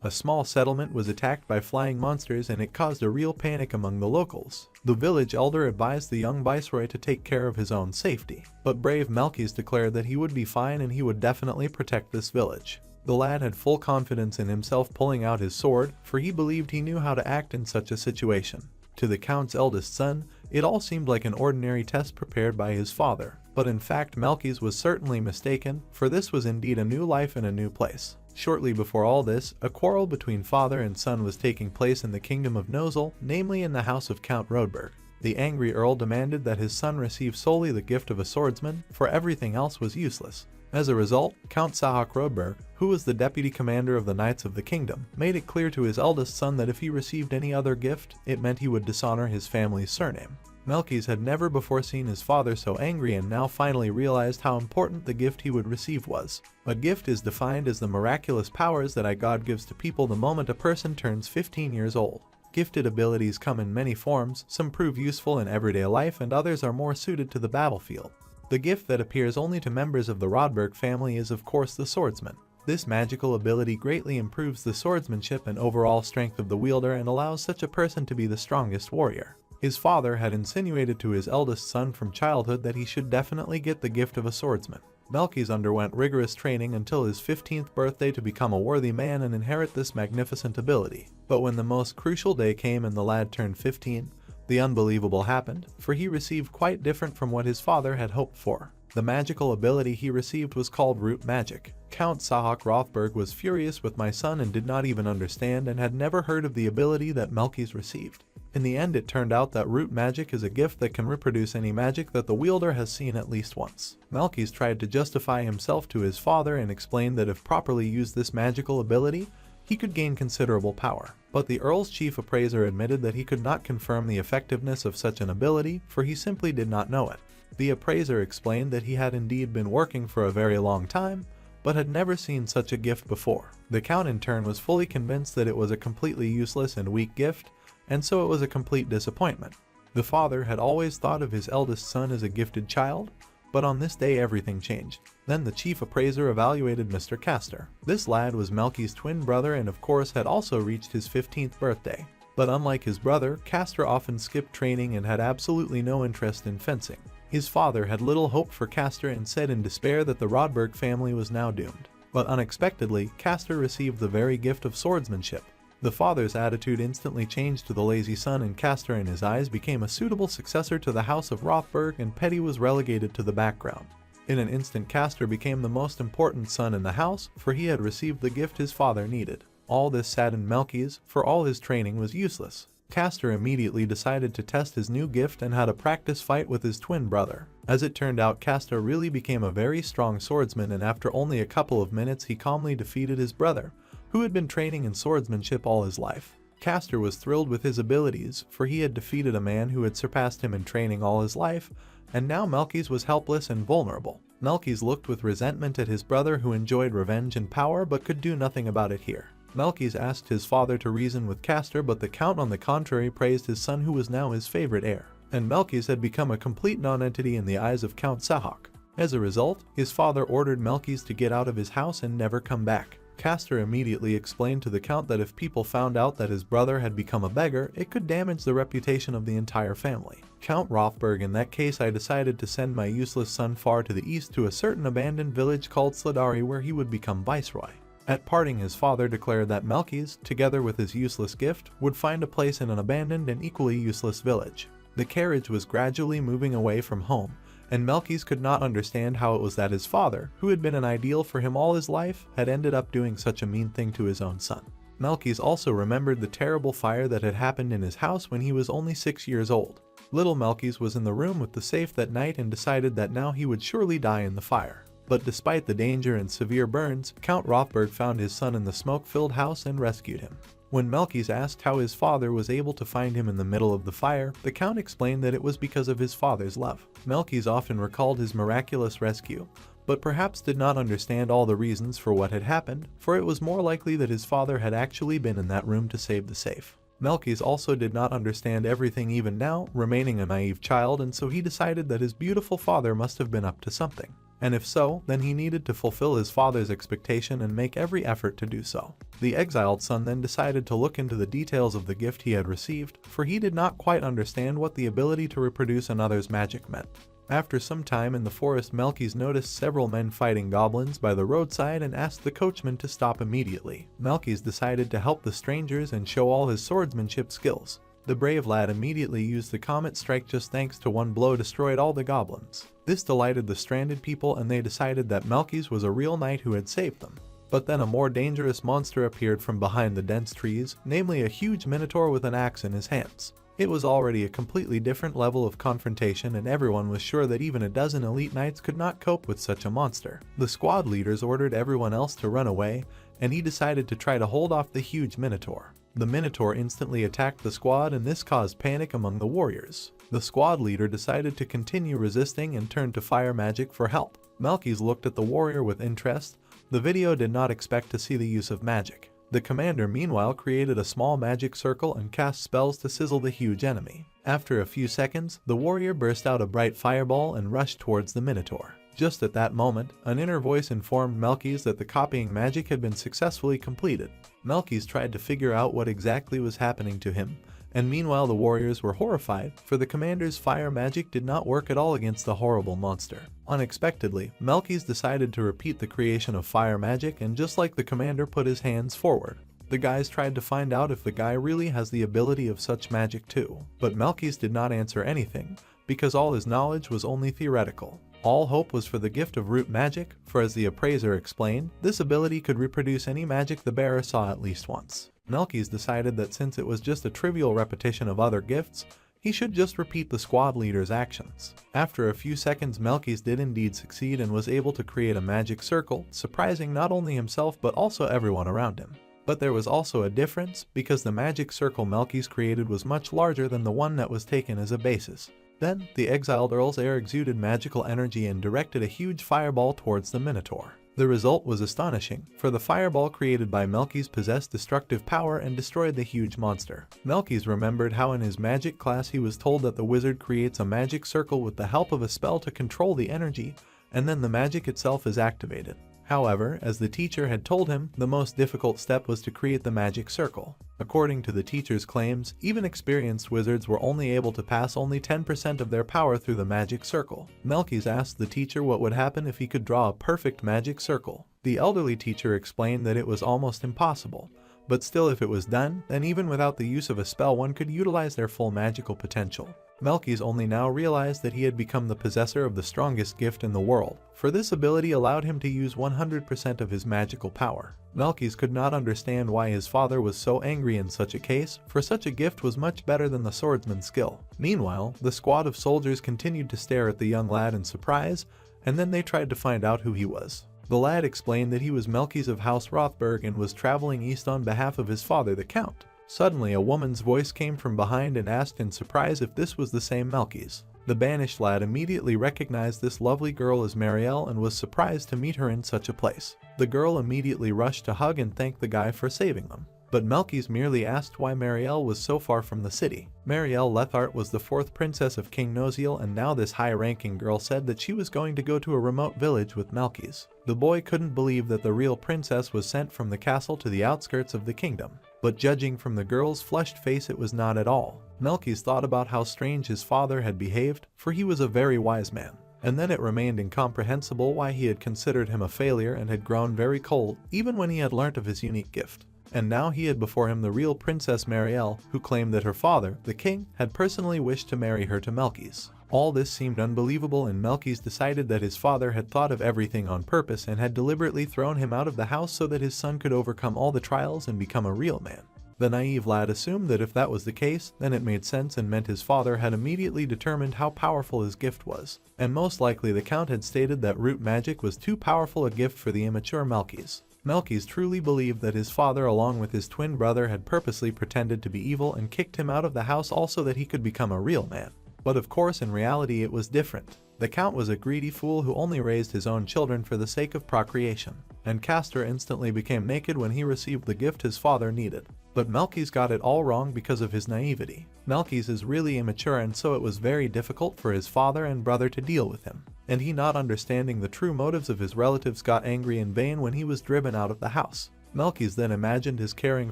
A small settlement was attacked by flying monsters and it caused a real panic among the locals. The village elder advised the young viceroy to take care of his own safety, but brave Melkis declared that he would be fine and he would definitely protect this village. The lad had full confidence in himself, pulling out his sword, for he believed he knew how to act in such a situation. To the count's eldest son, it all seemed like an ordinary test prepared by his father, but in fact Melkis was certainly mistaken, for this was indeed a new life in a new place. Shortly before all this, a quarrel between father and son was taking place in the kingdom of Nozel, namely in the house of Count Rodberg. The angry earl demanded that his son receive solely the gift of a swordsman, for everything else was useless. As a result, Count Sahak Rodberg, who was the deputy commander of the Knights of the Kingdom, made it clear to his eldest son that if he received any other gift, it meant he would dishonor his family's surname. Melkis had never before seen his father so angry and now finally realized how important the gift he would receive was. A gift is defined as the miraculous powers that God gives to people the moment a person turns 15 years old. Gifted abilities come in many forms, some prove useful in everyday life and others are more suited to the battlefield. The gift that appears only to members of the Rodberg family is of course the swordsman. This magical ability greatly improves the swordsmanship and overall strength of the wielder and allows such a person to be the strongest warrior. His father had insinuated to his eldest son from childhood that he should definitely get the gift of a swordsman. Melkis underwent rigorous training until his 15th birthday to become a worthy man and inherit this magnificent ability. But when the most crucial day came and the lad turned 15, the unbelievable happened, for he received quite different from what his father had hoped for. The magical ability he received was called Root Magic. Count Sahak Rothberg was furious with my son and did not even understand and had never heard of the ability that Melkis received. In the end, it turned out that Root Magic is a gift that can reproduce any magic that the wielder has seen at least once. Melkis tried to justify himself to his father and explained that if properly used this magical ability, he could gain considerable power. But the Earl's chief appraiser admitted that he could not confirm the effectiveness of such an ability, for he simply did not know it. The appraiser explained that he had indeed been working for a very long time, but had never seen such a gift before. The Count in turn was fully convinced that it was a completely useless and weak gift, and so it was a complete disappointment. The father had always thought of his eldest son as a gifted child, but on this day everything changed. Then the chief appraiser evaluated Mr. Castor. This lad was Melkis' twin brother and of course had also reached his 15th birthday. But unlike his brother, Castor often skipped training and had absolutely no interest in fencing. His father had little hope for Castor and said in despair that the Rodberg family was now doomed. But unexpectedly, Castor received the very gift of swordsmanship. The father's attitude instantly changed to the lazy son and Castor in his eyes became a suitable successor to the house of Rothberg and Petty was relegated to the background. In an instant Castor became the most important son in the house, for he had received the gift his father needed. All this saddened Melkis, for all his training was useless. Castor immediately decided to test his new gift and had a practice fight with his twin brother. As it turned out, Castor really became a very strong swordsman and after only a couple of minutes he calmly defeated his brother, who had been training in swordsmanship all his life. Castor was thrilled with his abilities, for he had defeated a man who had surpassed him in training all his life, and now Melkis was helpless and vulnerable. Melkis looked with resentment at his brother who enjoyed revenge and power but could do nothing about it here. Melkis asked his father to reason with Castor, but the Count on the contrary praised his son who was now his favorite heir. And Melkis had become a complete non-entity in the eyes of Count Sahak. As a result, his father ordered Melkis to get out of his house and never come back. Castor immediately explained to the Count that if people found out that his brother had become a beggar, it could damage the reputation of the entire family. Count Rothberg, in that case I decided to send my useless son far to the east to a certain abandoned village called Sladari where he would become viceroy. At parting, his father declared that Melkis, together with his useless gift, would find a place in an abandoned and equally useless village. The carriage was gradually moving away from home, and Melkis could not understand how it was that his father, who had been an ideal for him all his life, had ended up doing such a mean thing to his own son. Melkis also remembered the terrible fire that had happened in his house when he was only 6 years old. Little Melkis was in the room with the safe that night and decided that now he would surely die in the fire. But despite the danger and severe burns, Count Rothberg found his son in the smoke-filled house and rescued him. When Melkis asked how his father was able to find him in the middle of the fire, the Count explained that it was because of his father's love. Melkis often recalled his miraculous rescue, but perhaps did not understand all the reasons for what had happened, for it was more likely that his father had actually been in that room to save the safe. Melkis also did not understand everything even now, remaining a naive child, and so he decided that his beautiful father must have been up to something. and if so, then he needed to fulfill his father's expectation and make every effort to do so. The exiled son then decided to look into the details of the gift he had received, for he did not quite understand what the ability to reproduce another's magic meant. After some time in the forest, Melkys noticed several men fighting goblins by the roadside and asked the coachman to stop immediately. Melkys decided to help the strangers and show all his swordsmanship skills. The brave lad immediately used the Comet Strike, just thanks to one blow destroyed all the goblins. This delighted the stranded people and they decided that Melkys was a real knight who had saved them. But then a more dangerous monster appeared from behind the dense trees, namely a huge minotaur with an axe in his hands. It was already a completely different level of confrontation and everyone was sure that even a dozen elite knights could not cope with such a monster. The squad leaders ordered everyone else to run away, and he decided to try to hold off the huge minotaur. The minotaur instantly attacked the squad and this caused panic among the warriors. The squad leader decided to continue resisting and turned to fire magic for help. Melkys looked at the warrior with interest. The video did not expect to see the use of magic. The commander meanwhile created a small magic circle and cast spells to sizzle the huge enemy. After a few seconds, the warrior burst out a bright fireball and rushed towards the minotaur. Just at that moment, an inner voice informed Melkys that the copying magic had been successfully completed. Melkys tried to figure out what exactly was happening to him, and meanwhile the warriors were horrified, for the commander's fire magic did not work at all against the horrible monster. Unexpectedly, Melkys decided to repeat the creation of fire magic, and just like the commander put his hands forward. The guys tried to find out if the guy really has the ability of such magic too, but Melkys did not answer anything, because all his knowledge was only theoretical. All hope was for the gift of root magic, for as the appraiser explained, this ability could reproduce any magic the bearer saw at least once. Melkys decided that since it was just a trivial repetition of other gifts, he should just repeat the squad leader's actions. After a few seconds, Melkys did indeed succeed and was able to create a magic circle, surprising not only himself but also everyone around him. But there was also a difference, because the magic circle Melkys created was much larger than the one that was taken as a basis. Then, the exiled Earl's heir exuded magical energy and directed a huge fireball towards the Minotaur. The result was astonishing, for the fireball created by Melkys possessed destructive power and destroyed the huge monster. Melkys remembered how in his magic class he was told that the wizard creates a magic circle with the help of a spell to control the energy, and then the magic itself is activated. However, as the teacher had told him, the most difficult step was to create the magic circle. According to the teacher's claims, even experienced wizards were only able to pass only 10% of their power through the magic circle. Melkys asked the teacher what would happen if he could draw a perfect magic circle. The elderly teacher explained that it was almost impossible, but still if it was done, then even without the use of a spell one could utilize their full magical potential. Melkys only now realized that he had become the possessor of the strongest gift in the world, for this ability allowed him to use 100% of his magical power. Melkys could not understand why his father was so angry in such a case, for such a gift was much better than the swordsman's skill. Meanwhile, the squad of soldiers continued to stare at the young lad in surprise, and then they tried to find out who he was. The lad explained that he was Melkys of House Rothberg and was traveling east on behalf of his father, the Count. Suddenly, a woman's voice came from behind and asked in surprise if this was the same Melkys. The banished lad immediately recognized this lovely girl as Marielle and was surprised to meet her in such a place. The girl immediately rushed to hug and thank the guy for saving them. But Melkys merely asked why Marielle was so far from the city. Marielle Lethart was the 4th princess of King Noziel, and now this high-ranking girl said that she was going to go to a remote village with Melkys. The boy couldn't believe that the real princess was sent from the castle to the outskirts of the kingdom. But judging from the girl's flushed face, it was not at all. Melkys thought about how strange his father had behaved, for he was a very wise man. And then it remained incomprehensible why he had considered him a failure and had grown very cold, even when he had learnt of his unique gift. And now he had before him the real Princess Marielle, who claimed that her father, the king, had personally wished to marry her to Melkys. All this seemed unbelievable, and Melkys decided that his father had thought of everything on purpose and had deliberately thrown him out of the house so that his son could overcome all the trials and become a real man. The naive lad assumed that if that was the case, then it made sense and meant his father had immediately determined how powerful his gift was. And most likely the Count had stated that root magic was too powerful a gift for the immature Melkys. Melkys truly believed that his father along with his twin brother had purposely pretended to be evil and kicked him out of the house also that he could become a real man. But of course in reality it was different. The Count was a greedy fool who only raised his own children for the sake of procreation. And Castor instantly became naked when he received the gift his father needed. But Melkis got it all wrong because of his naivety. Melkis is really immature, and so it was very difficult for his father and brother to deal with him. And he, not understanding the true motives of his relatives, got angry in vain when he was driven out of the house. Melkis then imagined his caring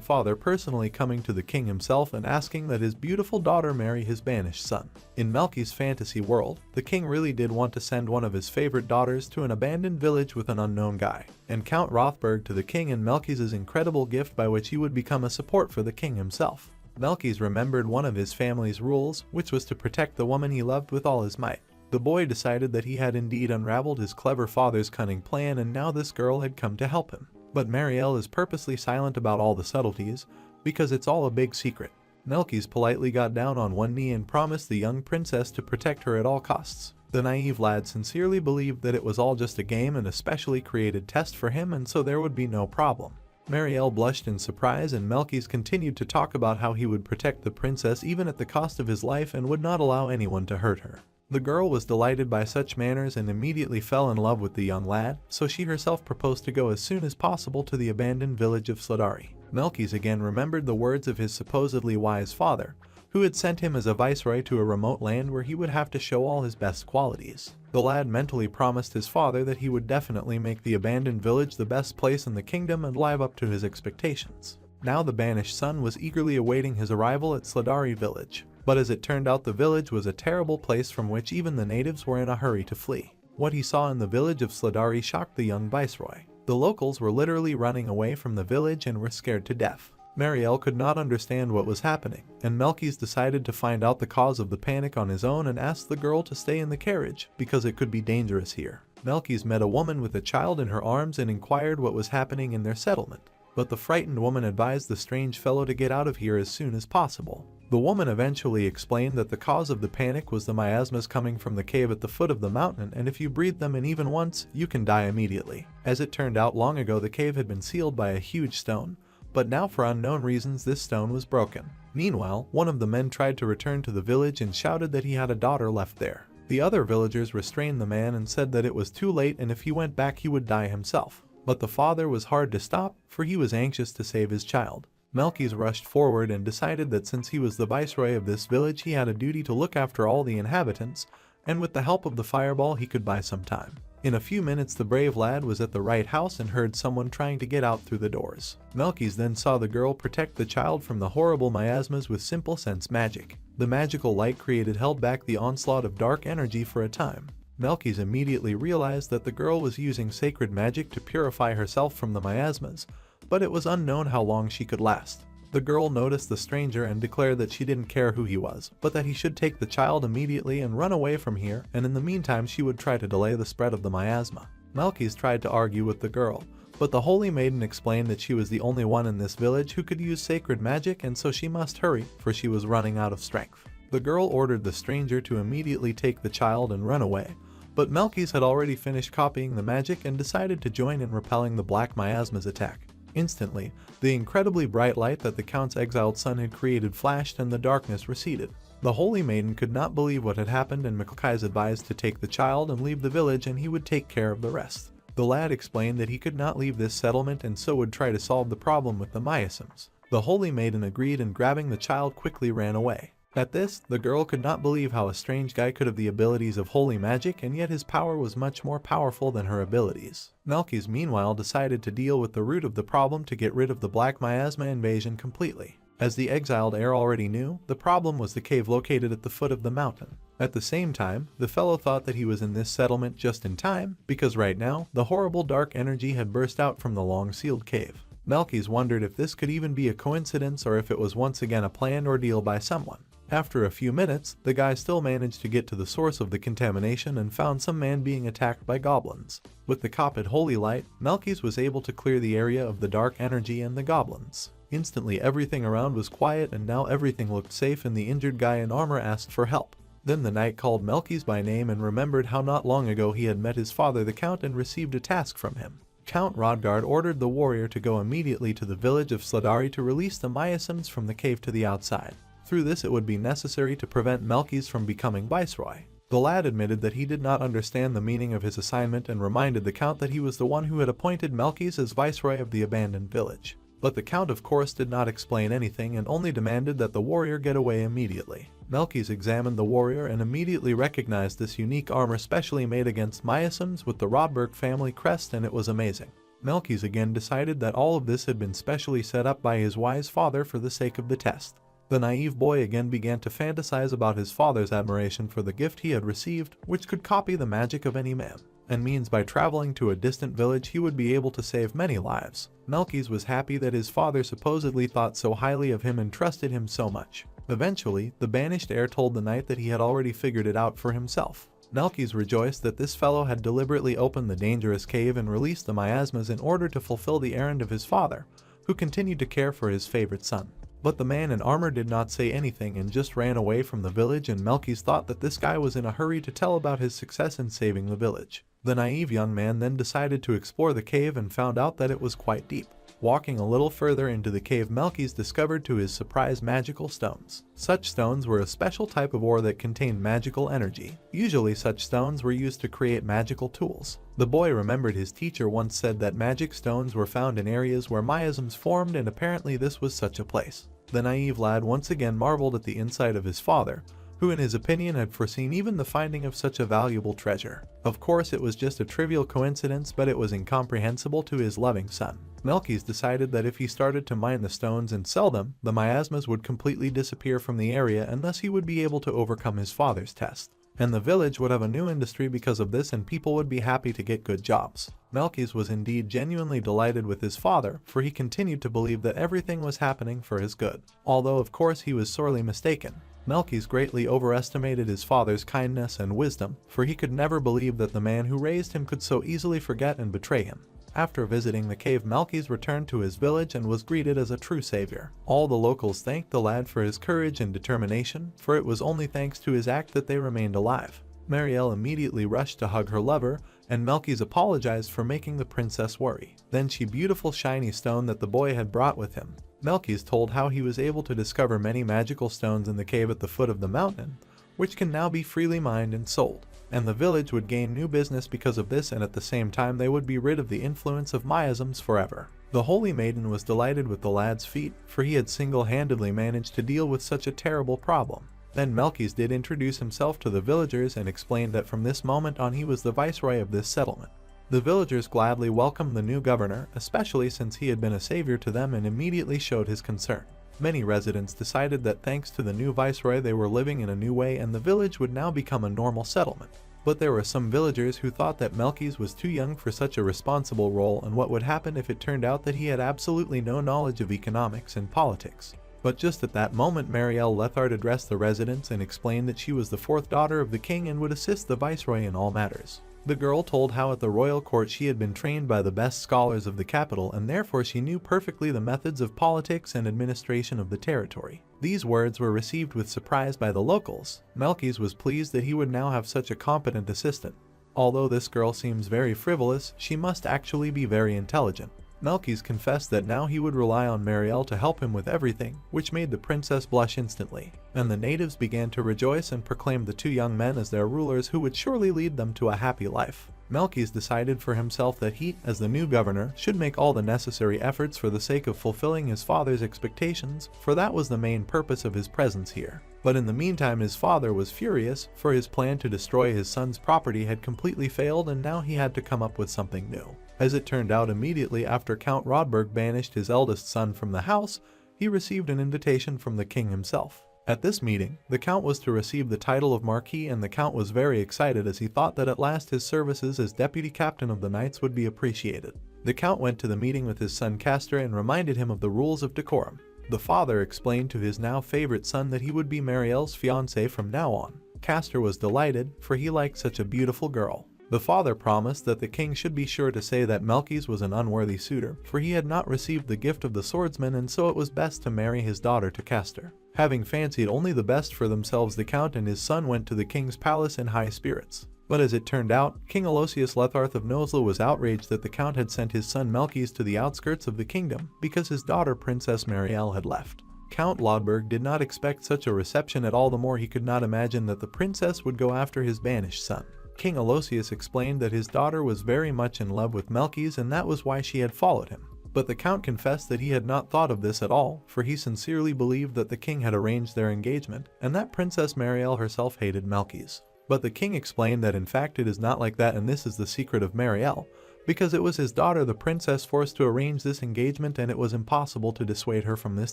father personally coming to the king himself and asking that his beautiful daughter marry his banished son. In Melkis' fantasy world, the king really did want to send one of his favorite daughters to an abandoned village with an unknown guy, and Count Rothberg to the king in Melkis' incredible gift by which he would become a support for the king himself. Melkis remembered one of his family's rules, which was to protect the woman he loved with all his might. The boy decided that he had indeed unraveled his clever father's cunning plan, and now this girl had come to help him. But Marielle is purposely silent about all the subtleties, because it's all a big secret. Melkis politely got down on one knee and promised the young princess to protect her at all costs. The naive lad sincerely believed that it was all just a game and a specially created test for him, and so there would be no problem. Marielle blushed in surprise, and Melkis continued to talk about how he would protect the princess even at the cost of his life and would not allow anyone to hurt her. The girl was delighted by such manners and immediately fell in love with the young lad, so she herself proposed to go as soon as possible to the abandoned village of Sladari. Melkis again remembered the words of his supposedly wise father, who had sent him as a viceroy to a remote land where he would have to show all his best qualities. The lad mentally promised his father that he would definitely make the abandoned village the best place in the kingdom and live up to his expectations. Now the banished son was eagerly awaiting his arrival at Sladari village. But as it turned out, the village was a terrible place from which even the natives were in a hurry to flee. What he saw in the village of Sladari shocked the young viceroy. The locals were literally running away from the village and were scared to death. Marielle could not understand what was happening, and Melkis decided to find out the cause of the panic on his own and asked the girl to stay in the carriage because it could be dangerous here. Melkis met a woman with a child in her arms and inquired what was happening in their settlement. But the frightened woman advised the strange fellow to get out of here as soon as possible. The woman eventually explained that the cause of the panic was the miasmas coming from the cave at the foot of the mountain, and if you breathe them in even once, you can die immediately. As it turned out, long ago the cave had been sealed by a huge stone, but now for unknown reasons this stone was broken. Meanwhile, one of the men tried to return to the village and shouted that he had a daughter left there. The other villagers restrained the man and said that it was too late, and if he went back he would die himself. But the father was hard to stop, for he was anxious to save his child. Melkis rushed forward and decided that since he was the viceroy of this village, he had a duty to look after all the inhabitants, and with the help of the fireball he could buy some time. In a few minutes the brave lad was at the right house and heard someone trying to get out through the doors. Melkis then saw the girl protect the child from the horrible miasmas with simple sense magic. The magical light created held back the onslaught of dark energy for a time. Melkis immediately realized that the girl was using sacred magic to purify herself from the miasmas, but it was unknown how long she could last. The girl noticed the stranger and declared that she didn't care who he was, but that he should take the child immediately and run away from here, and in the meantime she would try to delay the spread of the miasma. Melkis tried to argue with the girl, but the holy maiden explained that she was the only one in this village who could use sacred magic, and so she must hurry, for she was running out of strength. The girl ordered the stranger to immediately take the child and run away, but Melkis had already finished copying the magic and decided to join in repelling the black miasma's attack. Instantly, the incredibly bright light that the Count's exiled son had created flashed and the darkness receded. The holy maiden could not believe what had happened, and Melkis advised to take the child and leave the village and he would take care of the rest. The lad explained that he could not leave this settlement and so would try to solve the problem with the miasms. The holy maiden agreed and grabbing the child quickly ran away. At this, the girl could not believe how a strange guy could have the abilities of holy magic, and yet his power was much more powerful than her abilities. Melkis meanwhile decided to deal with the root of the problem to get rid of the black miasma invasion completely. As the exiled heir already knew, the problem was the cave located at the foot of the mountain. At the same time, the fellow thought that he was in this settlement just in time, because right now, the horrible dark energy had burst out from the long sealed cave. Melkis wondered if this could even be a coincidence or if it was once again a planned ordeal by someone. After a few minutes, the guy still managed to get to the source of the contamination and found some man being attacked by goblins. With the copied holy light, Melkis was able to clear the area of the dark energy and the goblins. Instantly everything around was quiet and now everything looked safe, and the injured guy in armor asked for help. Then the knight called Melkis by name and remembered how not long ago he had met his father the Count and received a task from him. Count Rodgard ordered the warrior to go immediately to the village of Sladari to release the miasms from the cave to the outside. Through this it would be necessary to prevent Melkis from becoming viceroy. The lad admitted that he did not understand the meaning of his assignment and reminded the Count that he was the one who had appointed Melkis as viceroy of the abandoned village. But the Count of course did not explain anything and only demanded that the warrior get away immediately. Melkis examined the warrior and immediately recognized this unique armor specially made against Miasms with the Rodberg family crest, and it was amazing. Melkis again decided that all of this had been specially set up by his wise father for the sake of the test. The naive boy again began to fantasize about his father's admiration for the gift he had received, which could copy the magic of any man, and means by traveling to a distant village he would be able to save many lives. Melkis was happy that his father supposedly thought so highly of him and trusted him so much. Eventually, the banished heir told the knight that he had already figured it out for himself. Melkis rejoiced that this fellow had deliberately opened the dangerous cave and released the miasmas in order to fulfill the errand of his father, who continued to care for his favorite son. But the man in armor did not say anything and just ran away from the village, and Melkis thought that this guy was in a hurry to tell about his success in saving the village. The naive young man then decided to explore the cave and found out that it was quite deep. Walking a little further into the cave, Melkis discovered to his surprise magical stones. Such stones were a special type of ore that contained magical energy. Usually such stones were used to create magical tools. The boy remembered his teacher once said that magic stones were found in areas where miasms formed, and apparently this was such a place. The naive lad once again marveled at the insight of his father, who in his opinion had foreseen even the finding of such a valuable treasure. Of course it was just a trivial coincidence, but it was incomprehensible to his loving son. Melkis decided that if he started to mine the stones and sell them, the miasmas would completely disappear from the area, and thus he would be able to overcome his father's test. And the village would have a new industry because of this, and people would be happy to get good jobs. Melkis was indeed genuinely delighted with his father, for he continued to believe that everything was happening for his good. Although of course he was sorely mistaken. Melkis greatly overestimated his father's kindness and wisdom, for he could never believe that the man who raised him could so easily forget and betray him. After visiting the cave, Melkis returned to his village and was greeted as a true savior. All the locals thanked the lad for his courage and determination, for it was only thanks to his act that they remained alive. Marielle immediately rushed to hug her lover, and Melkis apologized for making the princess worry. Then she beautiful shiny stone that the boy had brought with him. Melkis told how he was able to discover many magical stones in the cave at the foot of the mountain, which can now be freely mined and sold. And the village would gain new business because of this, and at the same time they would be rid of the influence of miasms forever. The holy maiden was delighted with the lad's feat, for he had single-handedly managed to deal with such a terrible problem. Then Melkis did introduce himself to the villagers and explained that from this moment on he was the viceroy of this settlement. The villagers gladly welcomed the new governor, especially since he had been a savior to them, and immediately showed his concern. Many residents decided that thanks to the new viceroy they were living in a new way, and the village would now become a normal settlement. But there were some villagers who thought that Melkis was too young for such a responsible role, and what would happen if it turned out that he had absolutely no knowledge of economics and politics. But just at that moment, Marielle Lethard addressed the residents and explained that she was the fourth daughter of the king and would assist the viceroy in all matters. The girl told how at the royal court she had been trained by the best scholars of the capital, and therefore she knew perfectly the methods of politics and administration of the territory. These words were received with surprise by the locals. Melkis was pleased that he would now have such a competent assistant. Although this girl seems very frivolous, she must actually be very intelligent. Melkis confessed that now he would rely on Marielle to help him with everything, which made the princess blush instantly. And the natives began to rejoice and proclaimed the two young men as their rulers who would surely lead them to a happy life. Melkis decided for himself that he, as the new governor, should make all the necessary efforts for the sake of fulfilling his father's expectations, for that was the main purpose of his presence here. But in the meantime his father was furious, for his plan to destroy his son's property had completely failed, and now he had to come up with something new. As it turned out, immediately after Count Rodberg banished his eldest son from the house, he received an invitation from the king himself. At this meeting, the count was to receive the title of Marquis, and the count was very excited as he thought that at last his services as deputy captain of the knights would be appreciated. The count went to the meeting with his son Castor and reminded him of the rules of decorum. The father explained to his now favorite son that he would be Marielle's fiancé from now on. Castor was delighted, for he liked such a beautiful girl. The father promised that the king should be sure to say that Melkis was an unworthy suitor, for he had not received the gift of the swordsman, and so it was best to marry his daughter to Castor. Having fancied only the best for themselves, the count and his son went to the king's palace in high spirits. But as it turned out, King Aloysius Letharth of Nosla was outraged that the count had sent his son Melkis to the outskirts of the kingdom because his daughter Princess Marielle had left. Count Lodberg did not expect such a reception at all, the more he could not imagine that the princess would go after his banished son. King Aloysius explained that his daughter was very much in love with Melkis, and that was why she had followed him. But the Count confessed that he had not thought of this at all, for he sincerely believed that the king had arranged their engagement, and that Princess Marielle herself hated Melkys. But the king explained that in fact it is not like that, and this is the secret of Marielle, because it was his daughter the princess forced to arrange this engagement, and it was impossible to dissuade her from this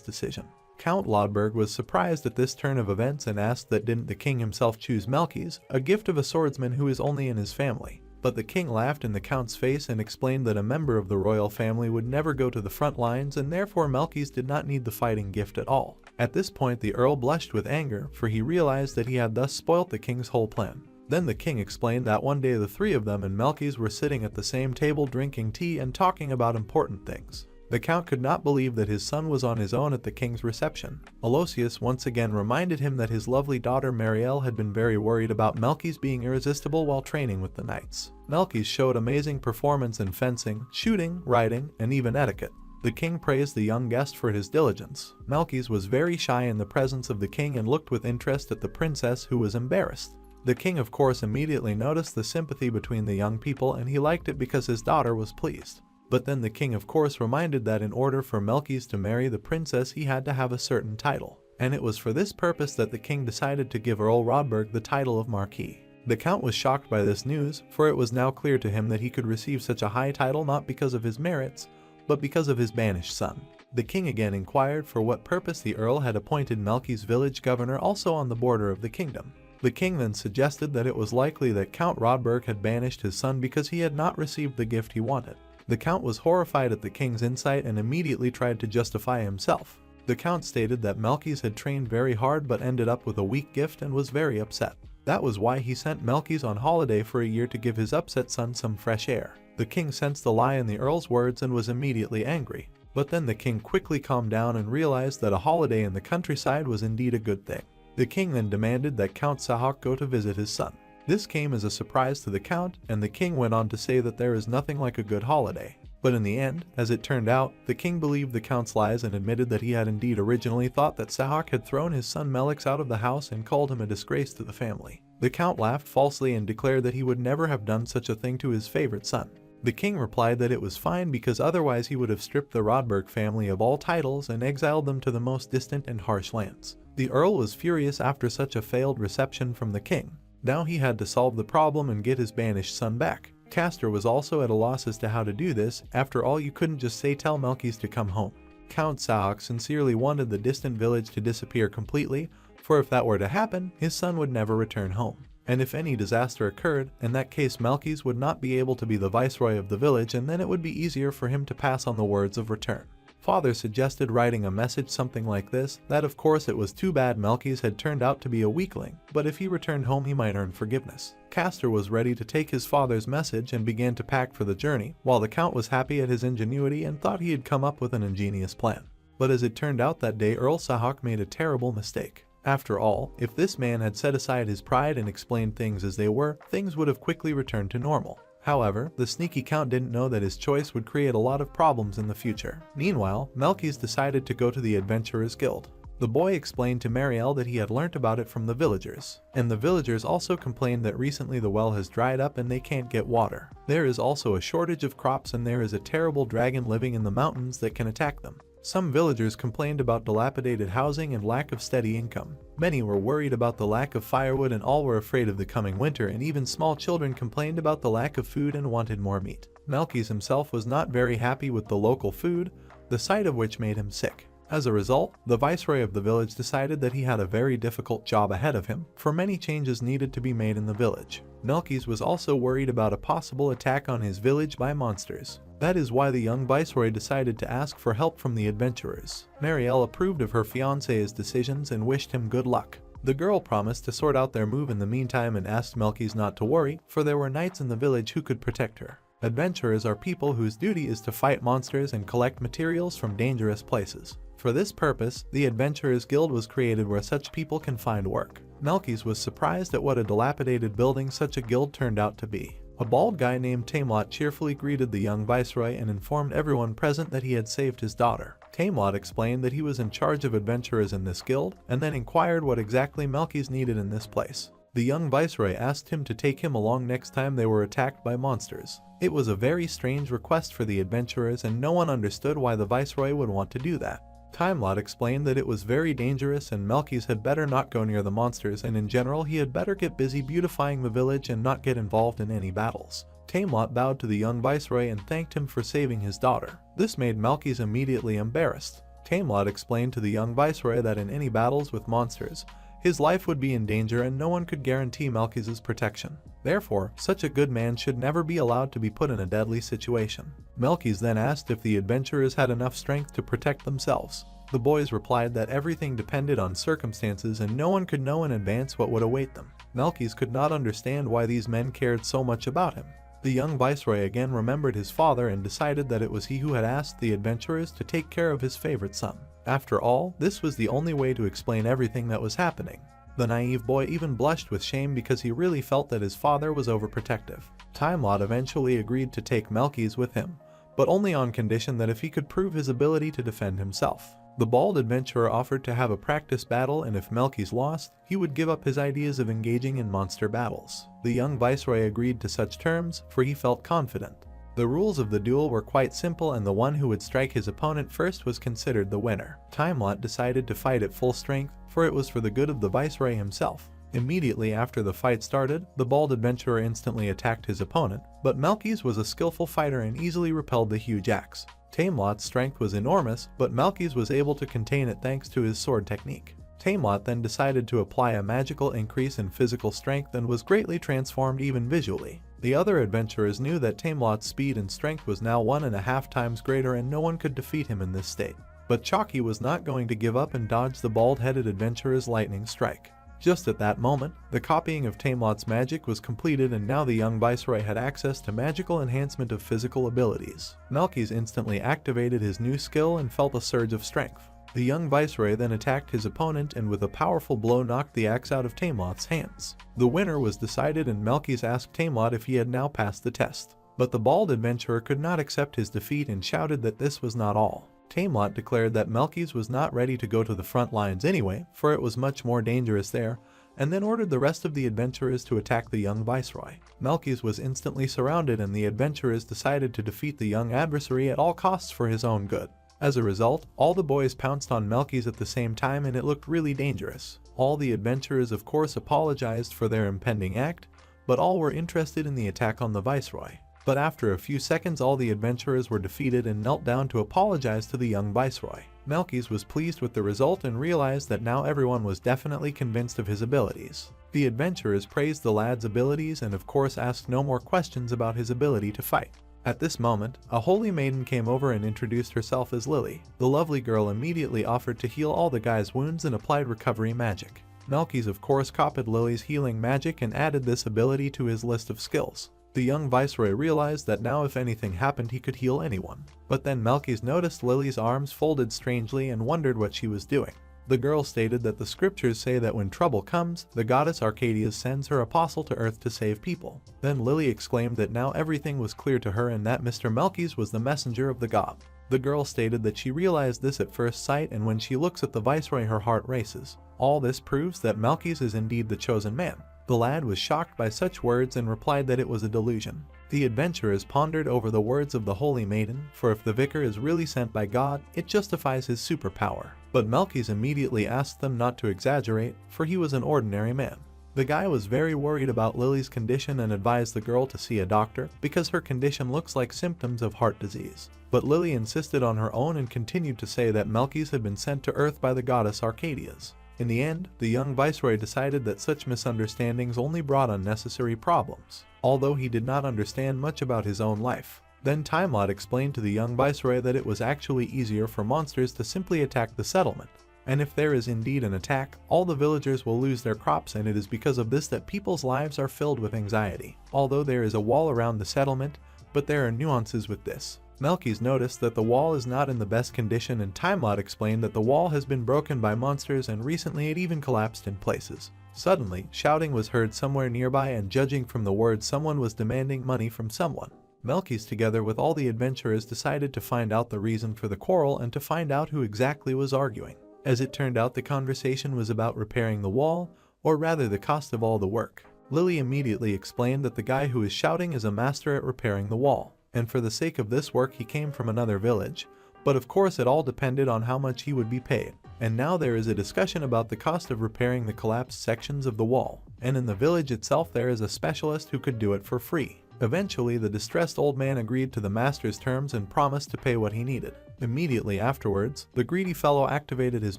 decision. Count Lodberg was surprised at this turn of events and asked that didn't the king himself choose Melkys, a gift of a swordsman who is only in his family. But the king laughed in the count's face and explained that a member of the royal family would never go to the front lines, and therefore Melkys did not need the fighting gift at all. At this point the earl blushed with anger, for he realized that he had thus spoilt the king's whole plan. Then the king explained that one day the three of them and Melkys were sitting at the same table drinking tea and talking about important things. The count could not believe that his son was on his own at the king's reception. Aloysius once again reminded him that his lovely daughter Marielle had been very worried about Melkys being irresistible while training with the knights. Melkys showed amazing performance in fencing, shooting, riding, and even etiquette. The king praised the young guest for his diligence. Melkys was very shy in the presence of the king and looked with interest at the princess, who was embarrassed. The king of course immediately noticed the sympathy between the young people, and he liked it because his daughter was pleased. But then the king of course reminded that in order for Melkys to marry the princess he had to have a certain title, and it was for this purpose that the king decided to give Earl Rodberg the title of Marquis. The count was shocked by this news, for it was now clear to him that he could receive such a high title not because of his merits, but because of his banished son. The king again inquired for what purpose the earl had appointed Melkys village governor also on the border of the kingdom. The king then suggested that it was likely that Count Rodberg had banished his son because he had not received the gift he wanted. The count was horrified at the king's insight and immediately tried to justify himself. The count stated that Melkys had trained very hard but ended up with a weak gift and was very upset. That was why he sent Melkys on holiday for a year to give his upset son some fresh air. The king sensed the lie in the earl's words and was immediately angry. But then the king quickly calmed down and realized that a holiday in the countryside was indeed a good thing. The king then demanded that Count Sahak go to visit his son. This came as a surprise to the count, and the king went on to say that there is nothing like a good holiday. But in the end, as it turned out, the king believed the count's lies and admitted that he had indeed originally thought that Sahak had thrown his son Melix out of the house and called him a disgrace to the family. The count laughed falsely and declared that he would never have done such a thing to his favorite son. The king replied that it was fine because otherwise he would have stripped the Rodberg family of all titles and exiled them to the most distant and harsh lands. The earl was furious after such a failed reception from the king. Now he had to solve the problem and get his banished son back. Castor was also at a loss as to how to do this. After all, you couldn't just say tell Melkys to come home. Count Sahak sincerely wanted the distant village to disappear completely, for if that were to happen, his son would never return home. And if any disaster occurred, in that case Melkys would not be able to be the viceroy of the village, and then it would be easier for him to pass on the words of return. Father suggested writing a message something like this, that of course it was too bad Melkys had turned out to be a weakling, but if he returned home he might earn forgiveness. Castor was ready to take his father's message and began to pack for the journey, while the count was happy at his ingenuity and thought he had come up with an ingenious plan. But as it turned out that day, Earl Sahak made a terrible mistake. After all, if this man had set aside his pride and explained things as they were, things would have quickly returned to normal. However, the sneaky count didn't know that his choice would create a lot of problems in the future. Meanwhile, Melkys decided to go to the Adventurers Guild. The boy explained to Marielle that he had learnt about it from the villagers, and the villagers also complained that recently the well has dried up and they can't get water. There is also a shortage of crops, and there is a terrible dragon living in the mountains that can attack them. Some villagers complained about dilapidated housing and lack of steady income. Many were worried about the lack of firewood, and all were afraid of the coming winter, and even small children complained about the lack of food and wanted more meat. Melkys himself was not very happy with the local food, the sight of which made him sick. As a result, the viceroy of the village decided that he had a very difficult job ahead of him, for many changes needed to be made in the village. Melkys was also worried about a possible attack on his village by monsters. That is why the young viceroy decided to ask for help from the adventurers. Marielle approved of her fiancé's decisions and wished him good luck. The girl promised to sort out their move in the meantime and asked Melkys not to worry, for there were knights in the village who could protect her. Adventurers are people whose duty is to fight monsters and collect materials from dangerous places. For this purpose, the Adventurers Guild was created where such people can find work. Melkys was surprised at what a dilapidated building such a guild turned out to be. A bald guy named Tamelot cheerfully greeted the young viceroy and informed everyone present that he had saved his daughter. Tamelot explained that he was in charge of adventurers in this guild, and then inquired what exactly Melkys needed in this place. The young viceroy asked him to take him along next time they were attacked by monsters. It was a very strange request for the adventurers, and no one understood why the viceroy would want to do that. Timelot explained that it was very dangerous and Melkys had better not go near the monsters, and in general he had better get busy beautifying the village and not get involved in any battles. Timelot bowed to the young viceroy and thanked him for saving his daughter. This made Melkys immediately embarrassed. Timelot explained to the young viceroy that in any battles with monsters, his life would be in danger and no one could guarantee Melkys' protection. Therefore, such a good man should never be allowed to be put in a deadly situation. Melkys then asked if the adventurers had enough strength to protect themselves. The boys replied that everything depended on circumstances and no one could know in advance what would await them. Melkys could not understand why these men cared so much about him. The young viceroy again remembered his father and decided that it was he who had asked the adventurers to take care of his favorite son. After all, this was the only way to explain everything that was happening. The naive boy even blushed with shame because he really felt that his father was overprotective. Timelot eventually agreed to take Melkys with him, but only on condition that if he could prove his ability to defend himself. The bald adventurer offered to have a practice battle, and if Melkys lost, he would give up his ideas of engaging in monster battles. The young viceroy agreed to such terms, for he felt confident. The rules of the duel were quite simple, and the one who would strike his opponent first was considered the winner. Timelot decided to fight at full strength, for it was for the good of the viceroy himself. Immediately after the fight started, the bald adventurer instantly attacked his opponent, but Melkys was a skillful fighter and easily repelled the huge axe. Timelot's strength was enormous, but Melkys was able to contain it thanks to his sword technique. Timelot then decided to apply a magical increase in physical strength and was greatly transformed even visually. The other adventurers knew that Timelot's speed and strength was now 1.5 times greater and no one could defeat him in this state. But Chalky was not going to give up and dodge the bald-headed adventurer's lightning strike. Just at that moment, the copying of Timelot's magic was completed, and now the young viceroy had access to magical enhancement of physical abilities. Melkys instantly activated his new skill and felt a surge of strength. The young viceroy then attacked his opponent and with a powerful blow knocked the axe out of Timelot's hands. The winner was decided, and Melkys asked Timelot if he had now passed the test. But the bald adventurer could not accept his defeat and shouted that this was not all. Timelot declared that Melkys was not ready to go to the front lines anyway, for it was much more dangerous there, and then ordered the rest of the adventurers to attack the young viceroy. Melkys was instantly surrounded, and the adventurers decided to defeat the young adversary at all costs for his own good. As a result, all the boys pounced on Melkys at the same time, and it looked really dangerous. All the adventurers of course apologized for their impending act, but all were interested in the attack on the viceroy. But after a few seconds all the adventurers were defeated and knelt down to apologize to the young viceroy. Melkys was pleased with the result and realized that now everyone was definitely convinced of his abilities. The adventurers praised the lad's abilities and of course asked no more questions about his ability to fight. At this moment, a holy maiden came over and introduced herself as Lily. The lovely girl immediately offered to heal all the guy's wounds and applied recovery magic. Melkys of course copied Lily's healing magic and added this ability to his list of skills. The young viceroy realized that now if anything happened he could heal anyone. But then Melkys noticed Lily's arms folded strangely and wondered what she was doing. The girl stated that the scriptures say that when trouble comes, the goddess Arcadius sends her apostle to earth to save people. Then Lily exclaimed that now everything was clear to her and that Mr. Melkys was the messenger of the god. The girl stated that she realized this at first sight, and when she looks at the viceroy her heart races. All this proves that Melkys is indeed the chosen man. The lad was shocked by such words and replied that it was a delusion. The adventurers pondered over the words of the holy maiden, for if the vicar is really sent by God, it justifies his superpower. But Melkys immediately asked them not to exaggerate, for he was an ordinary man. The guy was very worried about Lily's condition and advised the girl to see a doctor because her condition looks like symptoms of heart disease. But Lily insisted on her own and continued to say that Melkys had been sent to earth by the goddess Arcadius. In the end, the young viceroy decided that such misunderstandings only brought unnecessary problems, although he did not understand much about his own life. Then Timelot explained to the young viceroy that it was actually easier for monsters to simply attack the settlement. And if there is indeed an attack, all the villagers will lose their crops, and it is because of this that people's lives are filled with anxiety. Although there is a wall around the settlement, but there are nuances with this. Melkys noticed that the wall is not in the best condition, and Timelot explained that the wall has been broken by monsters and recently it even collapsed in places. Suddenly, shouting was heard somewhere nearby, and judging from the words, someone was demanding money from someone. Melkys together with all the adventurers decided to find out the reason for the quarrel and to find out who exactly was arguing. As it turned out, the conversation was about repairing the wall, or rather the cost of all the work. Lily immediately explained that the guy who is shouting is a master at repairing the wall, and for the sake of this work he came from another village, but of course it all depended on how much he would be paid. And now there is a discussion about the cost of repairing the collapsed sections of the wall, and in the village itself there is a specialist who could do it for free. Eventually the distressed old man agreed to the master's terms and promised to pay what he needed. Immediately afterwards, the greedy fellow activated his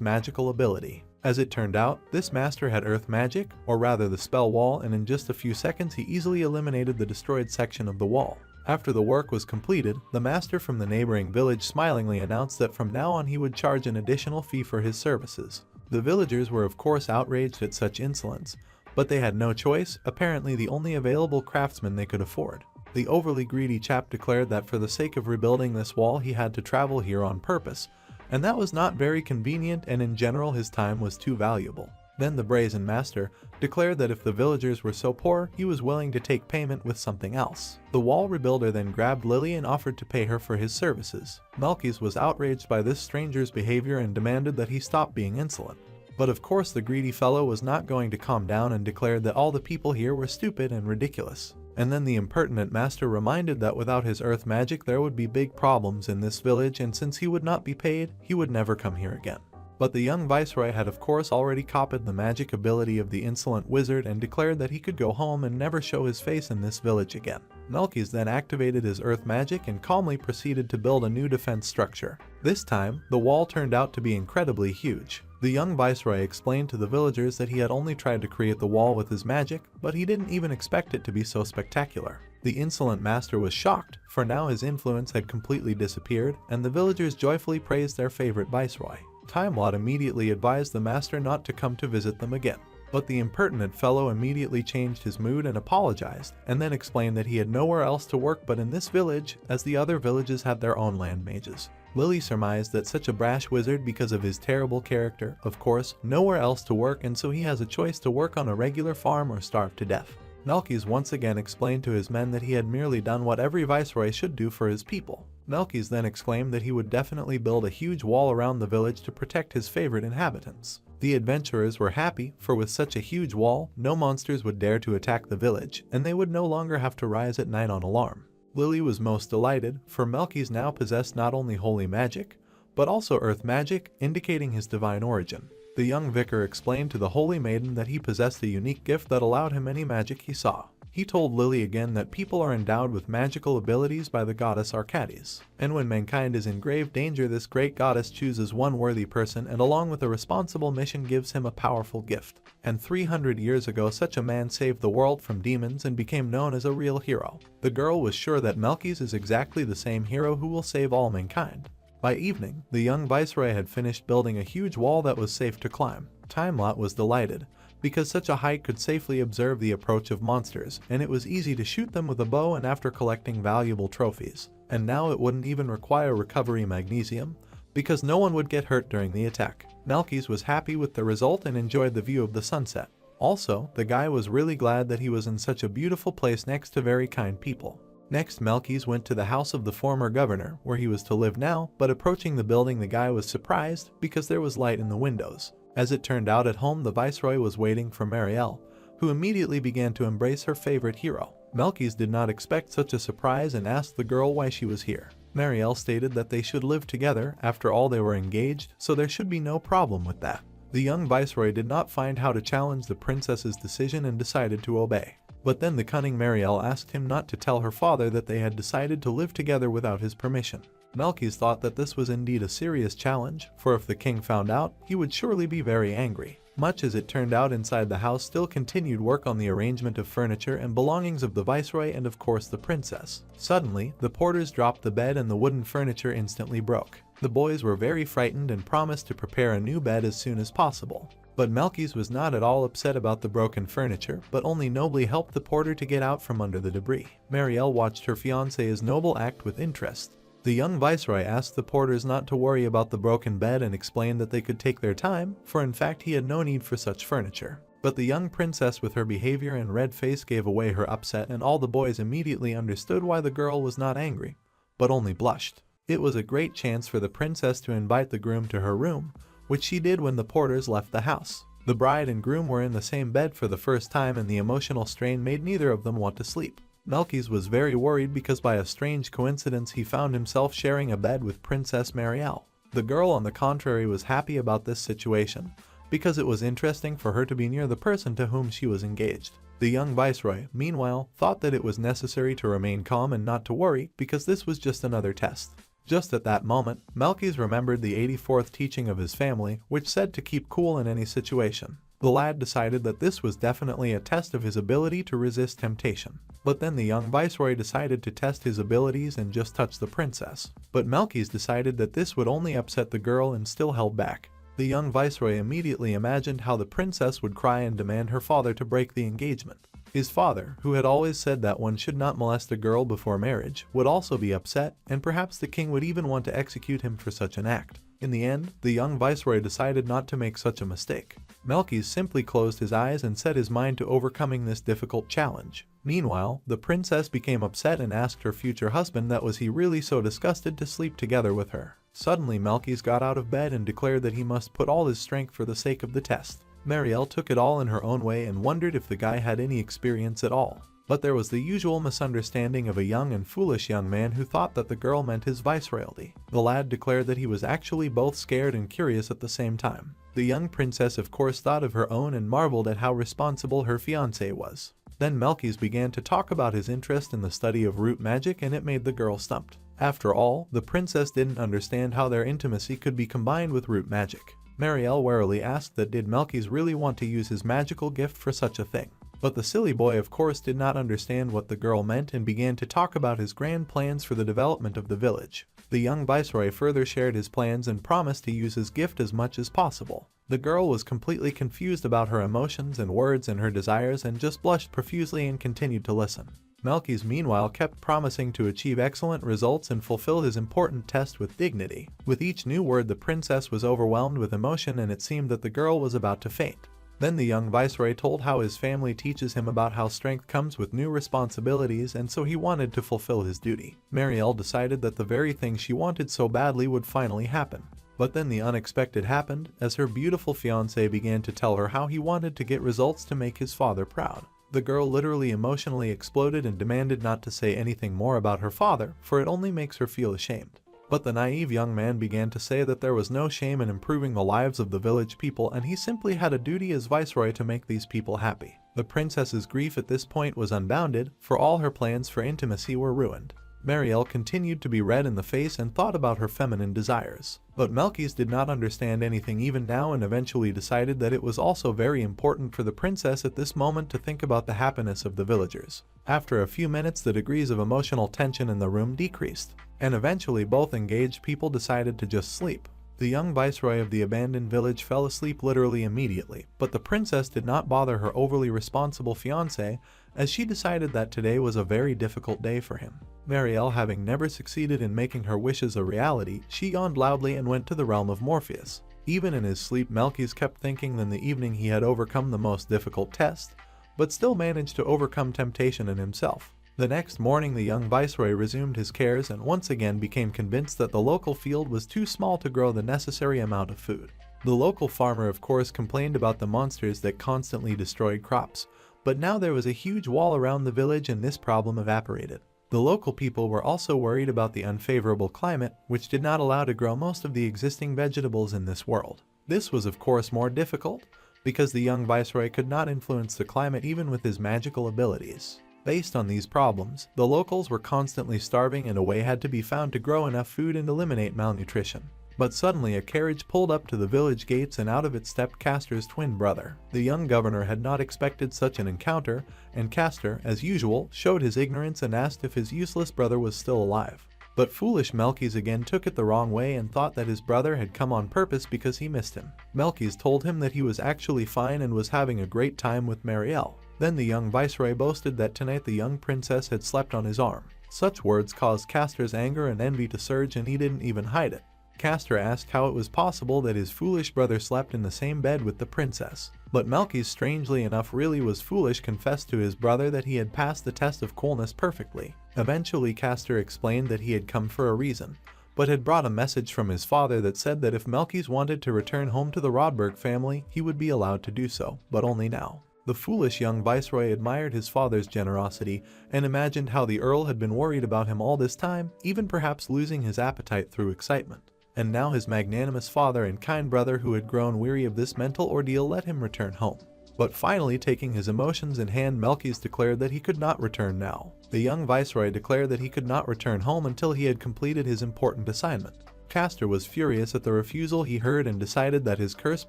magical ability. As it turned out, this master had earth magic, or rather the spell wall, and in just a few seconds he easily eliminated the destroyed section of the wall. After the work was completed, the master from the neighboring village smilingly announced that from now on he would charge an additional fee for his services. The villagers were of course outraged at such insolence, but they had no choice, apparently the only available craftsman they could afford. The overly greedy chap declared that for the sake of rebuilding this wall he had to travel here on purpose, and that was not very convenient, and in general his time was too valuable. Then the brazen master declared that if the villagers were so poor, he was willing to take payment with something else. The wall rebuilder then grabbed Lily and offered to pay her for his services. Melkis was outraged by this stranger's behavior and demanded that he stop being insolent. But of course the greedy fellow was not going to calm down and declared that all the people here were stupid and ridiculous. And then the impertinent master reminded that without his earth magic there would be big problems in this village, and since he would not be paid, he would never come here again. But the young viceroy had of course already copied the magic ability of the insolent wizard and declared that he could go home and never show his face in this village again. Melkis then activated his earth magic and calmly proceeded to build a new defense structure. This time, the wall turned out to be incredibly huge. The young viceroy explained to the villagers that he had only tried to create the wall with his magic, but he didn't even expect it to be so spectacular. The insolent master was shocked, for now his influence had completely disappeared, and the villagers joyfully praised their favorite viceroy. Timelot immediately advised the master not to come to visit them again. But the impertinent fellow immediately changed his mood and apologized, and then explained that he had nowhere else to work but in this village, as the other villages had their own land mages. Lily surmised that such a brash wizard, because of his terrible character, of course, nowhere else to work, and so he has a choice to work on a regular farm or starve to death. Melkis once again explained to his men that he had merely done what every viceroy should do for his people. Melkis then exclaimed that he would definitely build a huge wall around the village to protect his favorite inhabitants. The adventurers were happy, for with such a huge wall, no monsters would dare to attack the village, and they would no longer have to rise at night on alarm. Lily was most delighted, for Melkis now possessed not only holy magic, but also earth magic, indicating his divine origin. The young vicar explained to the holy maiden that he possessed a unique gift that allowed him any magic he saw. He told Lily again that people are endowed with magical abilities by the goddess Arcades, and when mankind is in grave danger, this great goddess chooses one worthy person and along with a responsible mission gives him a powerful gift. And 300 years ago such a man saved the world from demons and became known as a real hero. The girl was sure that Melkis is exactly the same hero who will save all mankind. By evening, the young viceroy had finished building a huge wall that was safe to climb. Timelot was delighted, because such a height could safely observe the approach of monsters, and it was easy to shoot them with a bow and after collecting valuable trophies. And now it wouldn't even require recovery magnesium, because no one would get hurt during the attack. Melkis was happy with the result and enjoyed the view of the sunset. Also, the guy was really glad that he was in such a beautiful place next to very kind people. Next, Melkis went to the house of the former governor, where he was to live now, but approaching the building the guy was surprised because there was light in the windows. As it turned out, at home the viceroy was waiting for Marielle, who immediately began to embrace her favorite hero. Melkis did not expect such a surprise and asked the girl why she was here. Marielle stated that they should live together, after all they were engaged, so there should be no problem with that. The young viceroy did not find how to challenge the princess's decision and decided to obey. But then the cunning Marielle asked him not to tell her father that they had decided to live together without his permission. Melkis thought that this was indeed a serious challenge, for if the king found out, he would surely be very angry. Much as it turned out, inside the house still continued work on the arrangement of furniture and belongings of the viceroy and of course the princess. Suddenly, the porters dropped the bed and the wooden furniture instantly broke. The boys were very frightened and promised to prepare a new bed as soon as possible. But Melkis was not at all upset about the broken furniture, but only nobly helped the porter to get out from under the debris. Marielle watched her fiancé's noble act with interest. The young viceroy asked the porters not to worry about the broken bed and explained that they could take their time, for in fact he had no need for such furniture. But the young princess with her behavior and red face gave away her upset, and all the boys immediately understood why the girl was not angry, but only blushed. It was a great chance for the princess to invite the groom to her room, which she did when the porters left the house. The bride and groom were in the same bed for the first time, and the emotional strain made neither of them want to sleep. Melkys was very worried because by a strange coincidence he found himself sharing a bed with Princess Marielle. The girl, on the contrary, was happy about this situation, because it was interesting for her to be near the person to whom she was engaged. The young viceroy, meanwhile, thought that it was necessary to remain calm and not to worry, because this was just another test. Just at that moment, Melkys remembered the 84th teaching of his family, which said to keep cool in any situation. The lad decided that this was definitely a test of his ability to resist temptation. But then the young viceroy decided to test his abilities and just touch the princess. But Melkys decided that this would only upset the girl and still held back. The young viceroy immediately imagined how the princess would cry and demand her father to break the engagement. His father, who had always said that one should not molest a girl before marriage, would also be upset, and perhaps the king would even want to execute him for such an act. In the end, the young viceroy decided not to make such a mistake. Melkys simply closed his eyes and set his mind to overcoming this difficult challenge. Meanwhile, the princess became upset and asked her future husband that was he really so disgusted to sleep together with her. Suddenly Melkys got out of bed and declared that he must put all his strength for the sake of the test. Marielle took it all in her own way and wondered if the guy had any experience at all. But there was the usual misunderstanding of a young and foolish young man who thought that the girl meant his viceroyalty. The lad declared that he was actually both scared and curious at the same time. The young princess of course thought of her own and marveled at how responsible her fiancé was. Then Melkys began to talk about his interest in the study of root magic, and it made the girl stumped. After all, the princess didn't understand how their intimacy could be combined with root magic. Marielle warily asked that did Melkys really want to use his magical gift for such a thing. But the silly boy of course did not understand what the girl meant and began to talk about his grand plans for the development of the village. The young viceroy further shared his plans and promised to use his gift as much as possible. The girl was completely confused about her emotions and words and her desires and just blushed profusely and continued to listen. Melkys meanwhile kept promising to achieve excellent results and fulfill his important test with dignity. With each new word the princess was overwhelmed with emotion and it seemed that the girl was about to faint. Then the young viceroy told how his family teaches him about how strength comes with new responsibilities, and so he wanted to fulfill his duty. Marielle decided that the very thing she wanted so badly would finally happen. But then the unexpected happened, as her beautiful fiancé began to tell her how he wanted to get results to make his father proud. The girl literally emotionally exploded and demanded not to say anything more about her father, for it only makes her feel ashamed. But the naive young man began to say that there was no shame in improving the lives of the village people, and he simply had a duty as viceroy to make these people happy. The princess's grief at this point was unbounded, for all her plans for intimacy were ruined. Marielle continued to be red in the face and thought about her feminine desires. But Melkys did not understand anything even now and eventually decided that it was also very important for the princess at this moment to think about the happiness of the villagers. After a few minutes the degrees of emotional tension in the room decreased, and eventually both engaged people decided to just sleep. The young viceroy of the abandoned village fell asleep literally immediately, but the princess did not bother her overly responsible fiancé, as she decided that today was a very difficult day for him. Marielle, having never succeeded in making her wishes a reality, she yawned loudly and went to the realm of Morpheus. Even in his sleep Melkys kept thinking that in the evening he had overcome the most difficult test, but still managed to overcome temptation in himself. The next morning the young viceroy resumed his cares and once again became convinced that the local field was too small to grow the necessary amount of food. The local farmer of course complained about the monsters that constantly destroyed crops, but now there was a huge wall around the village and this problem evaporated. The local people were also worried about the unfavorable climate, which did not allow to grow most of the existing vegetables in this world. This was of course more difficult, because the young viceroy could not influence the climate even with his magical abilities. Based on these problems, the locals were constantly starving and a way had to be found to grow enough food and eliminate malnutrition. But suddenly a carriage pulled up to the village gates and out of it stepped Castor's twin brother. The young governor had not expected such an encounter, and Castor, as usual, showed his ignorance and asked if his useless brother was still alive. But foolish Melkys again took it the wrong way and thought that his brother had come on purpose because he missed him. Melkys told him that he was actually fine and was having a great time with Marielle. Then the young viceroy boasted that tonight the young princess had slept on his arm. Such words caused Castor's anger and envy to surge, and he didn't even hide it. Castor asked how it was possible that his foolish brother slept in the same bed with the princess. But Melkys, strangely enough, really was foolish, confessed to his brother that he had passed the test of coolness perfectly. Eventually Castor explained that he had come for a reason, but had brought a message from his father that said that if Melkys wanted to return home to the Rodberg family, he would be allowed to do so, but only now. The foolish young viceroy admired his father's generosity and imagined how the Earl had been worried about him all this time, even perhaps losing his appetite through excitement. And now his magnanimous father and kind brother, who had grown weary of this mental ordeal, let him return home. But finally, taking his emotions in hand, Melkys declared that he could not return now. The young viceroy declared that he could not return home until he had completed his important assignment. Castor was furious at the refusal he heard and decided that his cursed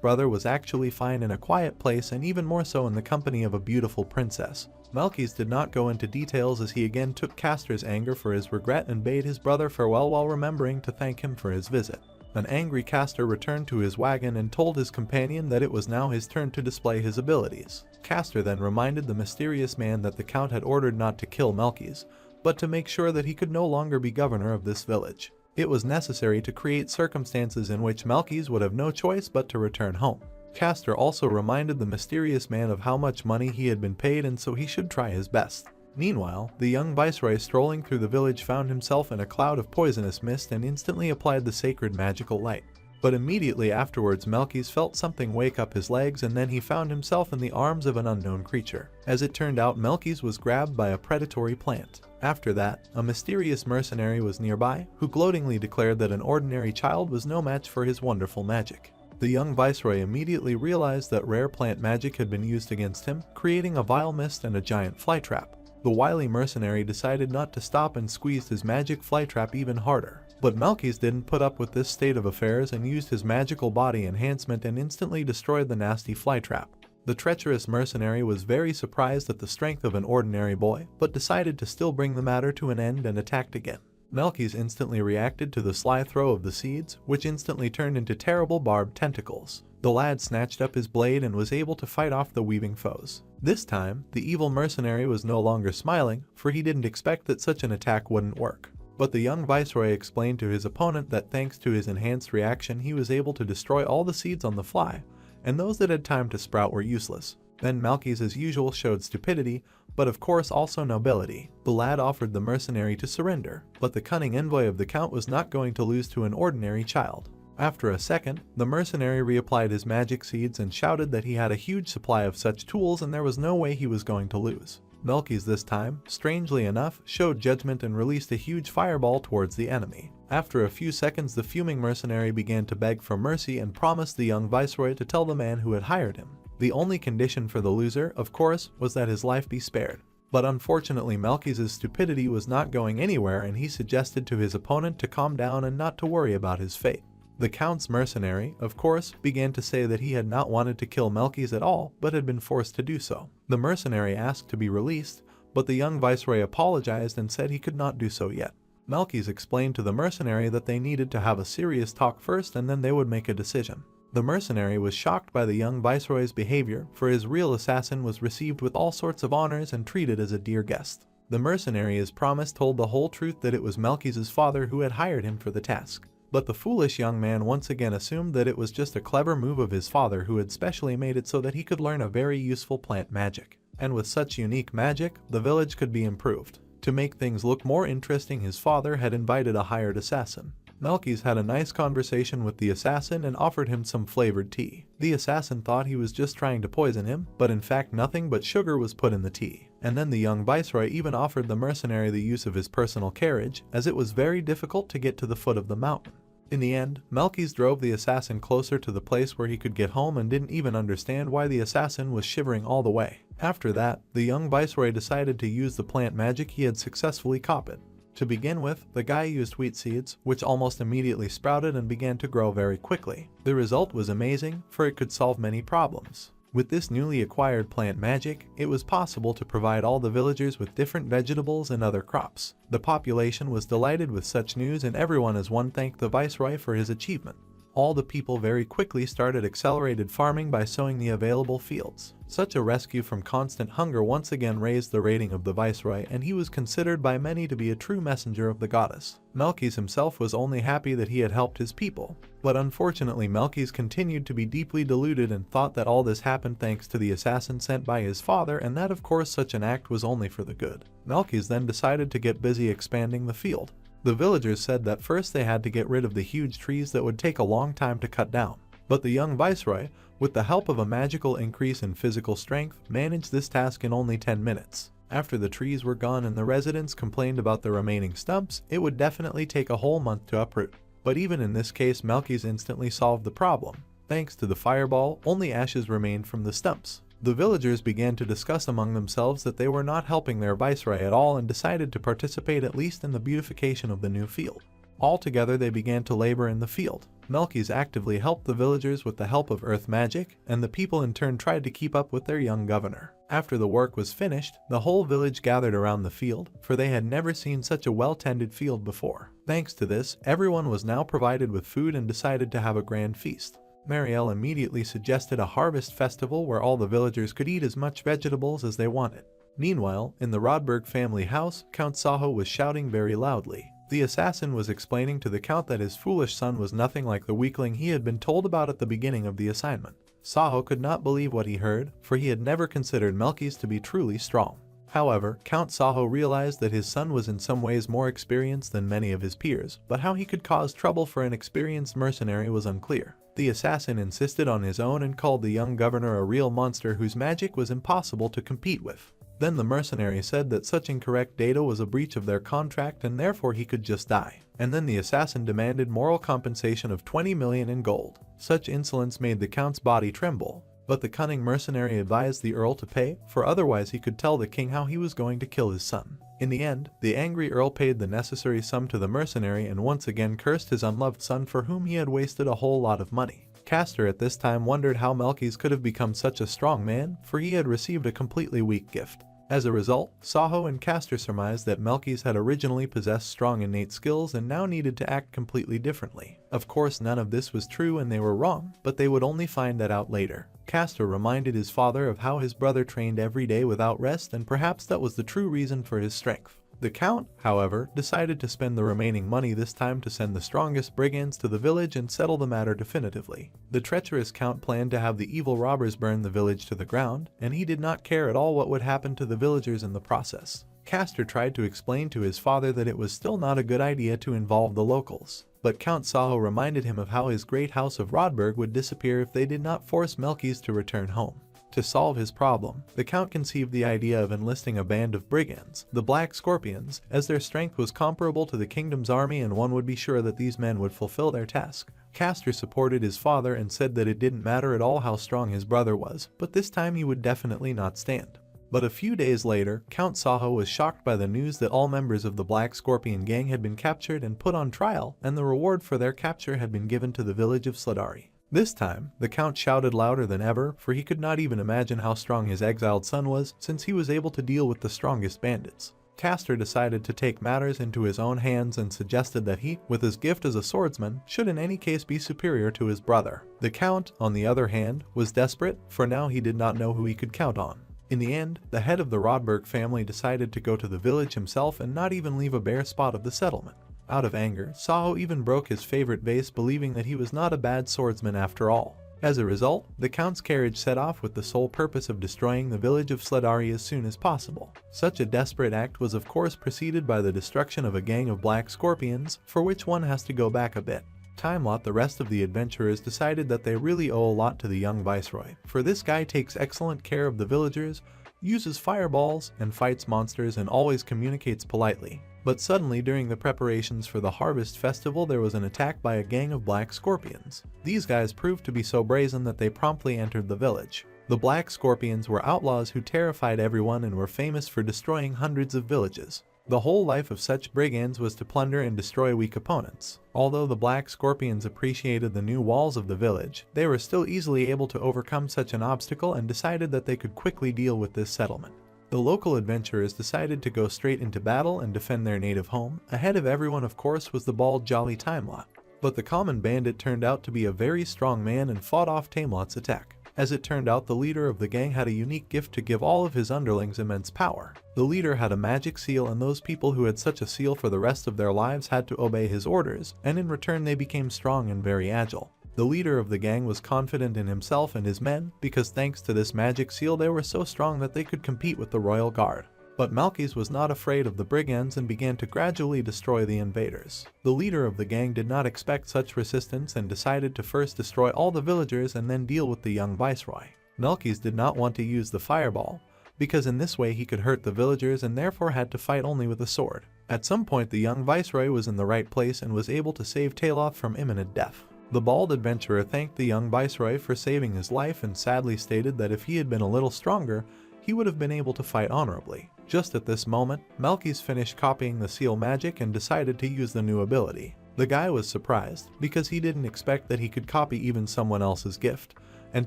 brother was actually fine in a quiet place, and even more so in the company of a beautiful princess. Melkys did not go into details, as he again took Castor's anger for his regret and bade his brother farewell while remembering to thank him for his visit. An angry Castor returned to his wagon and told his companion that it was now his turn to display his abilities. Castor then reminded the mysterious man that the Count had ordered not to kill Melkys, but to make sure that he could no longer be governor of this village. It was necessary to create circumstances in which Melkys would have no choice but to return home. Castor also reminded the mysterious man of how much money he had been paid, and so he should try his best. Meanwhile, the young viceroy strolling through the village found himself in a cloud of poisonous mist and instantly applied the sacred magical light. But immediately afterwards, Melkys felt something wake up his legs, and then he found himself in the arms of an unknown creature. As it turned out, Melkys was grabbed by a predatory plant. After that, a mysterious mercenary was nearby, who gloatingly declared that an ordinary child was no match for his wonderful magic. The young viceroy immediately realized that rare plant magic had been used against him, creating a vile mist and a giant flytrap. The wily mercenary decided not to stop and squeezed his magic flytrap even harder. But Melkys didn't put up with this state of affairs and used his magical body enhancement and instantly destroyed the nasty flytrap. The treacherous mercenary was very surprised at the strength of an ordinary boy, but decided to still bring the matter to an end and attacked again. Melkys instantly reacted to the sly throw of the seeds, which instantly turned into terrible barbed tentacles. The lad snatched up his blade and was able to fight off the weaving foes. This time, the evil mercenary was no longer smiling, for he didn't expect that such an attack wouldn't work. But the young viceroy explained to his opponent that thanks to his enhanced reaction, he was able to destroy all the seeds on the fly, and those that had time to sprout were useless. Then Melkys, as usual, showed stupidity, but of course also nobility. The lad offered the mercenary to surrender, but the cunning envoy of the Count was not going to lose to an ordinary child. After a second, the mercenary reapplied his magic seeds and shouted that he had a huge supply of such tools and there was no way he was going to lose. Melkys this time, strangely enough, showed judgment and released a huge fireball towards the enemy. After a few seconds, the fuming mercenary began to beg for mercy and promised the young viceroy to tell the man who had hired him. The only condition for the loser, of course, was that his life be spared. But unfortunately, Melkys' stupidity was not going anywhere, and he suggested to his opponent to calm down and not to worry about his fate. The Count's mercenary, of course, began to say that he had not wanted to kill Melkys at all, but had been forced to do so. The mercenary asked to be released, but the young viceroy apologized and said he could not do so yet. Melkys explained to the mercenary that they needed to have a serious talk first and then they would make a decision. The mercenary was shocked by the young viceroy's behavior, for his real assassin was received with all sorts of honors and treated as a dear guest. The mercenary, as promised, told the whole truth, that it was Melkys' father who had hired him for the task. But the foolish young man once again assumed that it was just a clever move of his father, who had specially made it so that he could learn a very useful plant magic. And with such unique magic, the village could be improved. To make things look more interesting, his father had invited a hired assassin. Melkys had a nice conversation with the assassin and offered him some flavored tea. The assassin thought he was just trying to poison him, but in fact nothing but sugar was put in the tea. And then the young viceroy even offered the mercenary the use of his personal carriage, as it was very difficult to get to the foot of the mountain. In the end, Melkys drove the assassin closer to the place where he could get home and didn't even understand why the assassin was shivering all the way. After that, the young viceroy decided to use the plant magic he had successfully copied. To begin with, the guy used wheat seeds, which almost immediately sprouted and began to grow very quickly. The result was amazing, for it could solve many problems. With this newly acquired plant magic, it was possible to provide all the villagers with different vegetables and other crops. The population was delighted with such news, and everyone as one thanked the viceroy for his achievement. All the people very quickly started accelerated farming by sowing the available fields. Such a rescue from constant hunger once again raised the rating of the viceroy, and he was considered by many to be a true messenger of the goddess. Melkys himself was only happy that he had helped his people. But unfortunately, Melkys continued to be deeply deluded and thought that all this happened thanks to the assassin sent by his father, and that of course such an act was only for the good. Melkys then decided to get busy expanding the field. The villagers said that first they had to get rid of the huge trees that would take a long time to cut down. But the young viceroy, with the help of a magical increase in physical strength, managed this task in only 10 minutes. After the trees were gone and the residents complained about the remaining stumps, it would definitely take a whole month to uproot. But even in this case, Melkys instantly solved the problem. Thanks to the fireball, only ashes remained from the stumps. The villagers began to discuss among themselves that they were not helping their viceroy at all and decided to participate at least in the beautification of the new field. Altogether, they began to labor in the field. Melkys actively helped the villagers with the help of earth magic, and the people in turn tried to keep up with their young governor. After the work was finished, the whole village gathered around the field, for they had never seen such a well-tended field before. Thanks to this, everyone was now provided with food and decided to have a grand feast. Marielle immediately suggested a harvest festival where all the villagers could eat as much vegetables as they wanted. Meanwhile, in the Rodberg family house, Count Saho was shouting very loudly. The assassin was explaining to the Count that his foolish son was nothing like the weakling he had been told about at the beginning of the assignment. Saho could not believe what he heard, for he had never considered Melkys to be truly strong. However, Count Saho realized that his son was in some ways more experienced than many of his peers, but how he could cause trouble for an experienced mercenary was unclear. The assassin insisted on his own and called the young governor a real monster whose magic was impossible to compete with. Then the mercenary said that such incorrect data was a breach of their contract and therefore he could just die. And then the assassin demanded moral compensation of 20 million in gold. Such insolence made the Count's body tremble. But the cunning mercenary advised the Earl to pay, for otherwise he could tell the king how he was going to kill his son. In the end, the angry Earl paid the necessary sum to the mercenary and once again cursed his unloved son for whom he had wasted a whole lot of money. Castor at this time wondered how Melkys could have become such a strong man, for he had received a completely weak gift. As a result, Saho and Castor surmised that Melkys had originally possessed strong innate skills and now needed to act completely differently. Of course, none of this was true and they were wrong, but they would only find that out later. Castor reminded his father of how his brother trained every day without rest, and perhaps that was the true reason for his strength. The Count, however, decided to spend the remaining money this time to send the strongest brigands to the village and settle the matter definitively. The treacherous Count planned to have the evil robbers burn the village to the ground, and he did not care at all what would happen to the villagers in the process. Castor tried to explain to his father that it was still not a good idea to involve the locals, but Count Saho reminded him of how his great house of Rodberg would disappear if they did not force Melkys to return home. To solve his problem, the Count conceived the idea of enlisting a band of brigands, the Black Scorpions, as their strength was comparable to the kingdom's army and one would be sure that these men would fulfill their task. Castor supported his father and said that it didn't matter at all how strong his brother was, but this time he would definitely not stand. But a few days later, Count Saho was shocked by the news that all members of the Black Scorpion gang had been captured and put on trial, and the reward for their capture had been given to the village of Sladari. This time, the Count shouted louder than ever, for he could not even imagine how strong his exiled son was, since he was able to deal with the strongest bandits. Castor decided to take matters into his own hands and suggested that he, with his gift as a swordsman, should in any case be superior to his brother. The Count, on the other hand, was desperate, for now he did not know who he could count on. In the end, the head of the Rodberg family decided to go to the village himself and not even leave a bare spot of the settlement. Out of anger, Saho even broke his favorite vase, believing that he was not a bad swordsman after all. As a result, the Count's carriage set off with the sole purpose of destroying the village of Sladari as soon as possible. Such a desperate act was of course preceded by the destruction of a gang of Black Scorpions, for which one has to go back a bit. Timelot, the rest of the adventurers decided that they really owe a lot to the young viceroy, for this guy takes excellent care of the villagers, uses fireballs, and fights monsters and always communicates politely. But suddenly during the preparations for the harvest festival there was an attack by a gang of Black Scorpions. These guys proved to be so brazen that they promptly entered the village. The Black Scorpions were outlaws who terrified everyone and were famous for destroying hundreds of villages. The whole life of such brigands was to plunder and destroy weak opponents. Although the Black Scorpions appreciated the new walls of the village, they were still easily able to overcome such an obstacle and decided that they could quickly deal with this settlement. The local adventurers decided to go straight into battle and defend their native home. Ahead of everyone, of course, was the bald jolly Timelot. But the common bandit turned out to be a very strong man and fought off Timelot's attack. As it turned out, the leader of the gang had a unique gift to give all of his underlings immense power. The leader had a magic seal, and those people who had such a seal for the rest of their lives had to obey his orders, and in return they became strong and very agile. The leader of the gang was confident in himself and his men, because thanks to this magic seal they were so strong that they could compete with the royal guard. But Malchus was not afraid of the brigands and began to gradually destroy the invaders. The leader of the gang did not expect such resistance and decided to first destroy all the villagers and then deal with the young viceroy. Malchus did not want to use the fireball, because in this way he could hurt the villagers and therefore had to fight only with a sword. At some point the young viceroy was in the right place and was able to save Taloth from imminent death. The bald adventurer thanked the young viceroy for saving his life and sadly stated that if he had been a little stronger, he would have been able to fight honorably. Just at this moment, Malchus finished copying the seal magic and decided to use the new ability. The guy was surprised, because he didn't expect that he could copy even someone else's gift, and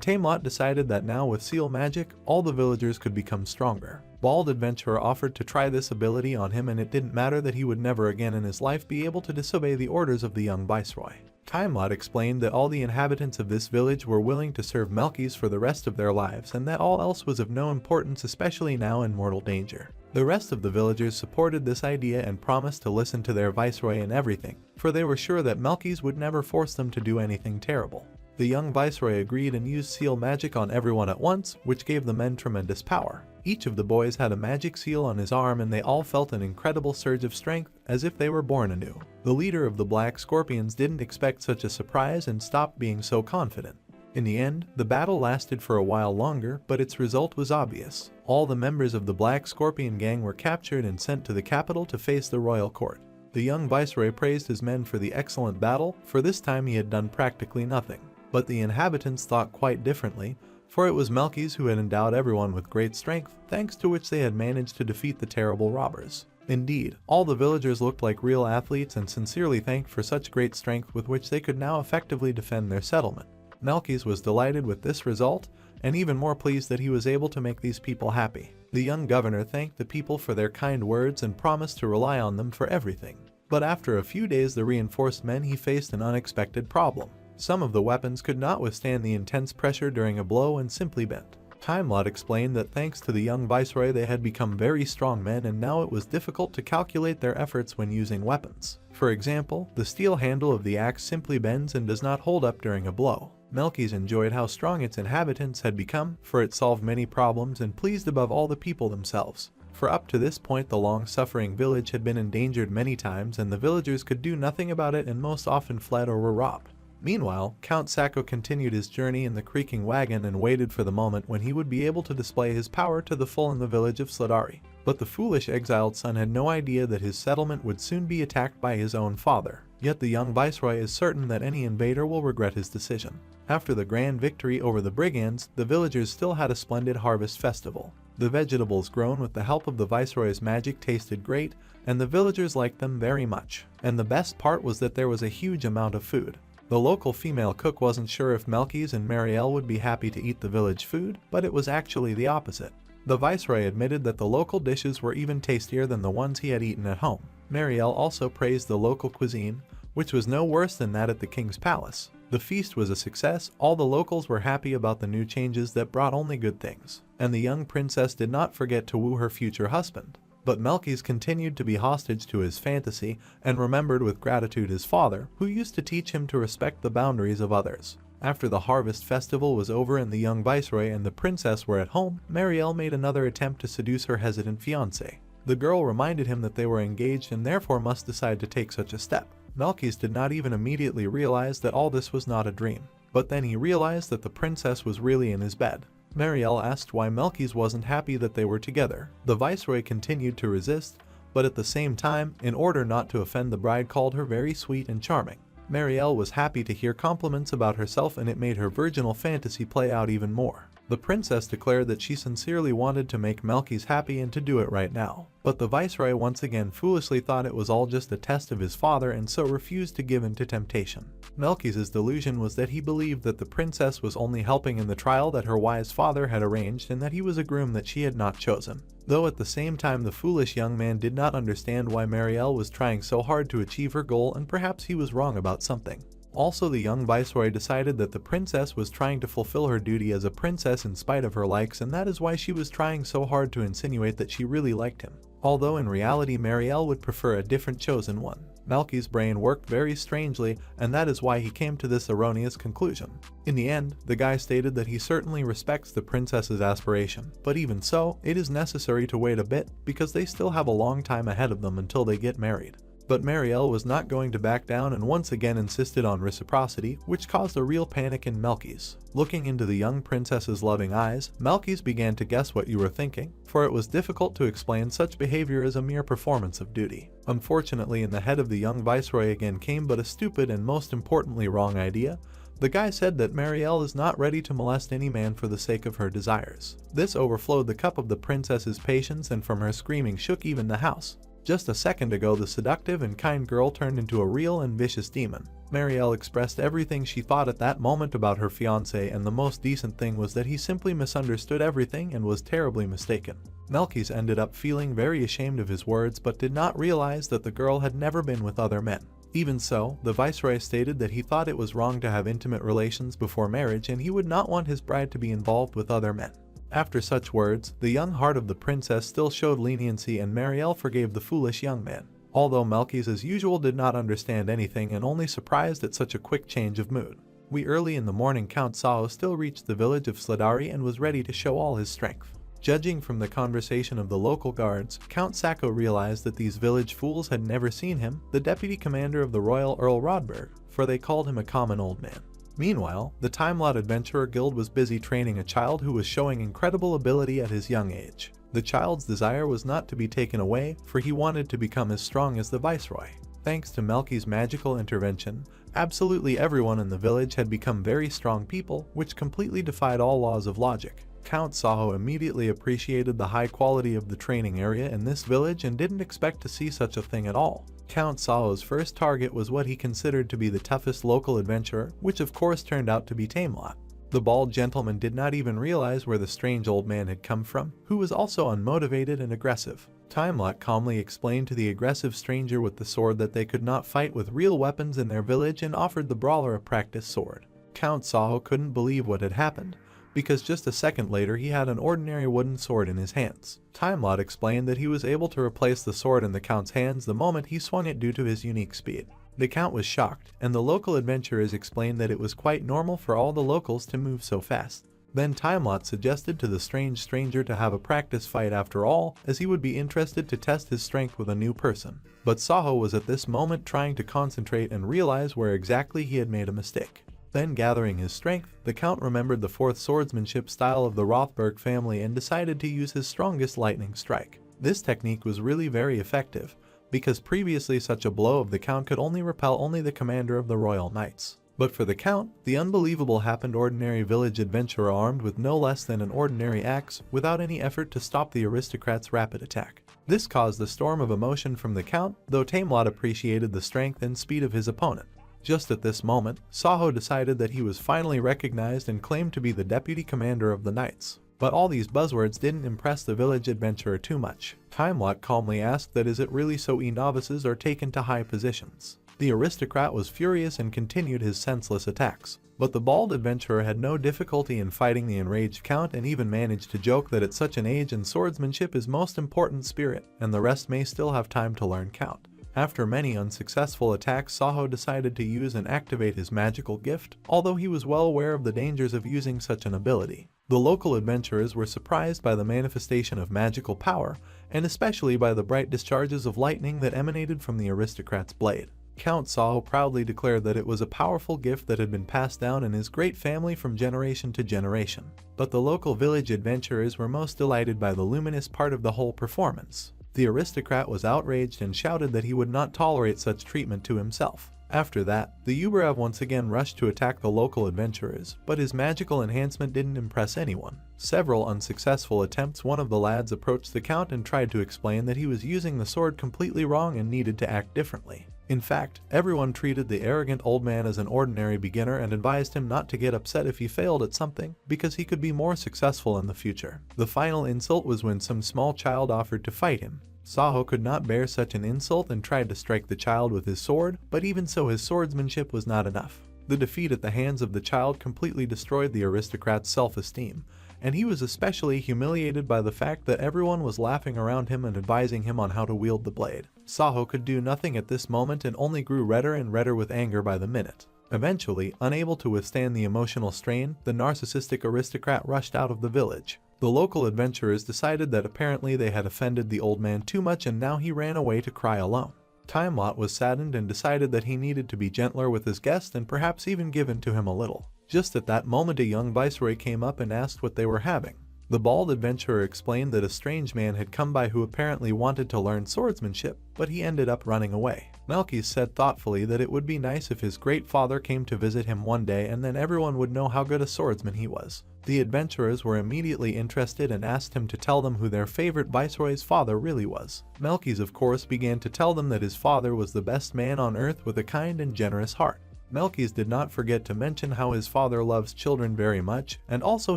Tamelot decided that now with seal magic, all the villagers could become stronger. Bald Adventurer offered to try this ability on him and it didn't matter that he would never again in his life be able to disobey the orders of the young viceroy. Tamelot explained that all the inhabitants of this village were willing to serve Malchus for the rest of their lives and that all else was of no importance, especially now in mortal danger. The rest of the villagers supported this idea and promised to listen to their viceroy in everything, for they were sure that Malchus would never force them to do anything terrible. The young viceroy agreed and used seal magic on everyone at once, which gave the men tremendous power. Each of the boys had a magic seal on his arm and they all felt an incredible surge of strength, as if they were born anew. The leader of the Black Scorpions didn't expect such a surprise and stopped being so confident. In the end, the battle lasted for a while longer, but its result was obvious. All the members of the Black Scorpion gang were captured and sent to the capital to face the royal court. The young viceroy praised his men for the excellent battle, for this time he had done practically nothing. But the inhabitants thought quite differently, for it was Malchus who had endowed everyone with great strength, thanks to which they had managed to defeat the terrible robbers. Indeed, all the villagers looked like real athletes and sincerely thanked for such great strength with which they could now effectively defend their settlement. Malchus was delighted with this result, and even more pleased that he was able to make these people happy. The young governor thanked the people for their kind words and promised to rely on them for everything. But after a few days the reinforced men he faced an unexpected problem. Some of the weapons could not withstand the intense pressure during a blow and simply bent. Tamelot explained that thanks to the young viceroy they had become very strong men and now it was difficult to calculate their efforts when using weapons. For example, the steel handle of the axe simply bends and does not hold up during a blow. Malchus enjoyed how strong its inhabitants had become, for it solved many problems and pleased above all the people themselves. For up to this point the long-suffering village had been endangered many times and the villagers could do nothing about it and most often fled or were robbed. Meanwhile, Count Sacco continued his journey in the creaking wagon and waited for the moment when he would be able to display his power to the full in the village of Sladari. But the foolish exiled son had no idea that his settlement would soon be attacked by his own father. Yet the young viceroy is certain that any invader will regret his decision. After the grand victory over the brigands, the villagers still had a splendid harvest festival. The vegetables grown with the help of the viceroy's magic tasted great, and the villagers liked them very much. And the best part was that there was a huge amount of food. The local female cook wasn't sure if Malchus and Marielle would be happy to eat the village food, but it was actually the opposite. The viceroy admitted that the local dishes were even tastier than the ones he had eaten at home. Marielle also praised the local cuisine, which was no worse than that at the king's palace. The feast was a success, all the locals were happy about the new changes that brought only good things, and the young princess did not forget to woo her future husband. But Malchus continued to be hostage to his fantasy and remembered with gratitude his father, who used to teach him to respect the boundaries of others. After the harvest festival was over and the young viceroy and the princess were at home, Marielle made another attempt to seduce her hesitant fiancé. The girl reminded him that they were engaged and therefore must decide to take such a step. Malchus did not even immediately realize that all this was not a dream. But then he realized that the princess was really in his bed. Marielle asked why Malchus wasn't happy that they were together. The viceroy continued to resist, but at the same time, in order not to offend the bride, called her very sweet and charming. Marielle was happy to hear compliments about herself and it made her virginal fantasy play out even more. The princess declared that she sincerely wanted to make Malchus happy and to do it right now. But the viceroy once again foolishly thought it was all just a test of his father and so refused to give in to temptation. Malchus's delusion was that he believed that the princess was only helping in the trial that her wise father had arranged and that he was a groom that she had not chosen. Though at the same time the foolish young man did not understand why Marielle was trying so hard to achieve her goal and perhaps he was wrong about something. Also, the young viceroy decided that the princess was trying to fulfill her duty as a princess in spite of her likes and that is why she was trying so hard to insinuate that she really liked him. Although in reality Marielle would prefer a different chosen one. Malky's brain worked very strangely, and that is why he came to this erroneous conclusion. In the end, the guy stated that he certainly respects the princess's aspiration, but even so, it is necessary to wait a bit because they still have a long time ahead of them until they get married. But Marielle was not going to back down and once again insisted on reciprocity, which caused a real panic in Melky's. Looking into the young princess's loving eyes, Melky's began to guess what you were thinking, for it was difficult to explain such behavior as a mere performance of duty. Unfortunately, in the head of the young viceroy again came but a stupid and most importantly wrong idea. The guy said that Marielle is not ready to molest any man for the sake of her desires. This overflowed the cup of the princess's patience, and from her screaming shook even the house. Just a second ago, the seductive and kind girl turned into a real and vicious demon. Marielle expressed everything she thought at that moment about her fiancé, and the most decent thing was that he simply misunderstood everything and was terribly mistaken. Melky's ended up feeling very ashamed of his words but did not realize that the girl had never been with other men. Even so, the viceroy stated that he thought it was wrong to have intimate relations before marriage and he would not want his bride to be involved with other men. After such words, the young heart of the princess still showed leniency and Marielle forgave the foolish young man. Although Melky's as usual did not understand anything and only surprised at such a quick change of mood. Early in the morning, Count Sao still reached the village of Sladari and was ready to show all his strength. Judging from the conversation of the local guards, Count Sacco realized that these village fools had never seen him, the deputy commander of the Royal Earl Rodberg, for they called him a common old man. Meanwhile, the Timelot Adventurer Guild was busy training a child who was showing incredible ability at his young age. The child's desire was not to be taken away, for he wanted to become as strong as the Viceroy. Thanks to Melky's magical intervention, absolutely everyone in the village had become very strong people, which completely defied all laws of logic. Count Saho immediately appreciated the high quality of the training area in this village and didn't expect to see such a thing at all. Count Saho's first target was what he considered to be the toughest local adventurer, which of course turned out to be Timelot. The bald gentleman did not even realize where the strange old man had come from, who was also unmotivated and aggressive. Timelot calmly explained to the aggressive stranger with the sword that they could not fight with real weapons in their village and offered the brawler a practice sword. Count Saho couldn't believe what had happened, because just a second later he had an ordinary wooden sword in his hands. Timelot explained that he was able to replace the sword in the Count's hands the moment he swung it due to his unique speed. The Count was shocked, and the local adventurers explained that it was quite normal for all the locals to move so fast. Then Timelot suggested to the strange stranger to have a practice fight after all, as he would be interested to test his strength with a new person. But Saho was at this moment trying to concentrate and realize where exactly he had made a mistake. Then, gathering his strength, the Count remembered the fourth swordsmanship style of the Rothberg family and decided to use his strongest lightning strike. This technique was really very effective, because previously such a blow of the Count could only repel only the commander of the Royal Knights. But for the Count, the unbelievable happened. Ordinary village adventurer armed with no less than an ordinary axe, without any effort to stop the aristocrat's rapid attack. This caused a storm of emotion from the Count, though Timelot appreciated the strength and speed of his opponent. Just at this moment, Saho decided that he was finally recognized and claimed to be the deputy commander of the Knights. But all these buzzwords didn't impress the village adventurer too much. Timelot calmly asked that is it really so novices are taken to high positions. The aristocrat was furious and continued his senseless attacks. But the bald adventurer had no difficulty in fighting the enraged Count and even managed to joke that at such an age and swordsmanship is most important spirit, and the rest may still have time to learn Count. After many unsuccessful attacks, Saho decided to use and activate his magical gift, although he was well aware of the dangers of using such an ability. The local adventurers were surprised by the manifestation of magical power, and especially by the bright discharges of lightning that emanated from the aristocrat's blade. Count Saho proudly declared that it was a powerful gift that had been passed down in his great family from generation to generation. But the local village adventurers were most delighted by the luminous part of the whole performance. The aristocrat was outraged and shouted that he would not tolerate such treatment to himself. After that, the Uberev once again rushed to attack the local adventurers, but his magical enhancement didn't impress anyone. Several unsuccessful attempts, one of the lads approached the Count and tried to explain that he was using the sword completely wrong and needed to act differently. In fact, everyone treated the arrogant old man as an ordinary beginner and advised him not to get upset if he failed at something, because he could be more successful in the future. The final insult was when some small child offered to fight him. Saho could not bear such an insult and tried to strike the child with his sword, but even so his swordsmanship was not enough. The defeat at the hands of the child completely destroyed the aristocrat's self-esteem, and he was especially humiliated by the fact that everyone was laughing around him and advising him on how to wield the blade. Saho could do nothing at this moment and only grew redder and redder with anger by the minute. Eventually, unable to withstand the emotional strain, the narcissistic aristocrat rushed out of the village. The local adventurers decided that apparently they had offended the old man too much and now he ran away to cry alone. Tiamat was saddened and decided that he needed to be gentler with his guest and perhaps even give in to him a little. Just at that moment a young viceroy came up and asked what they were having. The bald adventurer explained that a strange man had come by who apparently wanted to learn swordsmanship, but he ended up running away. Melkis said thoughtfully that it would be nice if his great father came to visit him one day and then everyone would know how good a swordsman he was. The adventurers were immediately interested and asked him to tell them who their favorite viceroy's father really was. Melkis of course began to tell them that his father was the best man on earth with a kind and generous heart. Melkis did not forget to mention how his father loves children very much, and also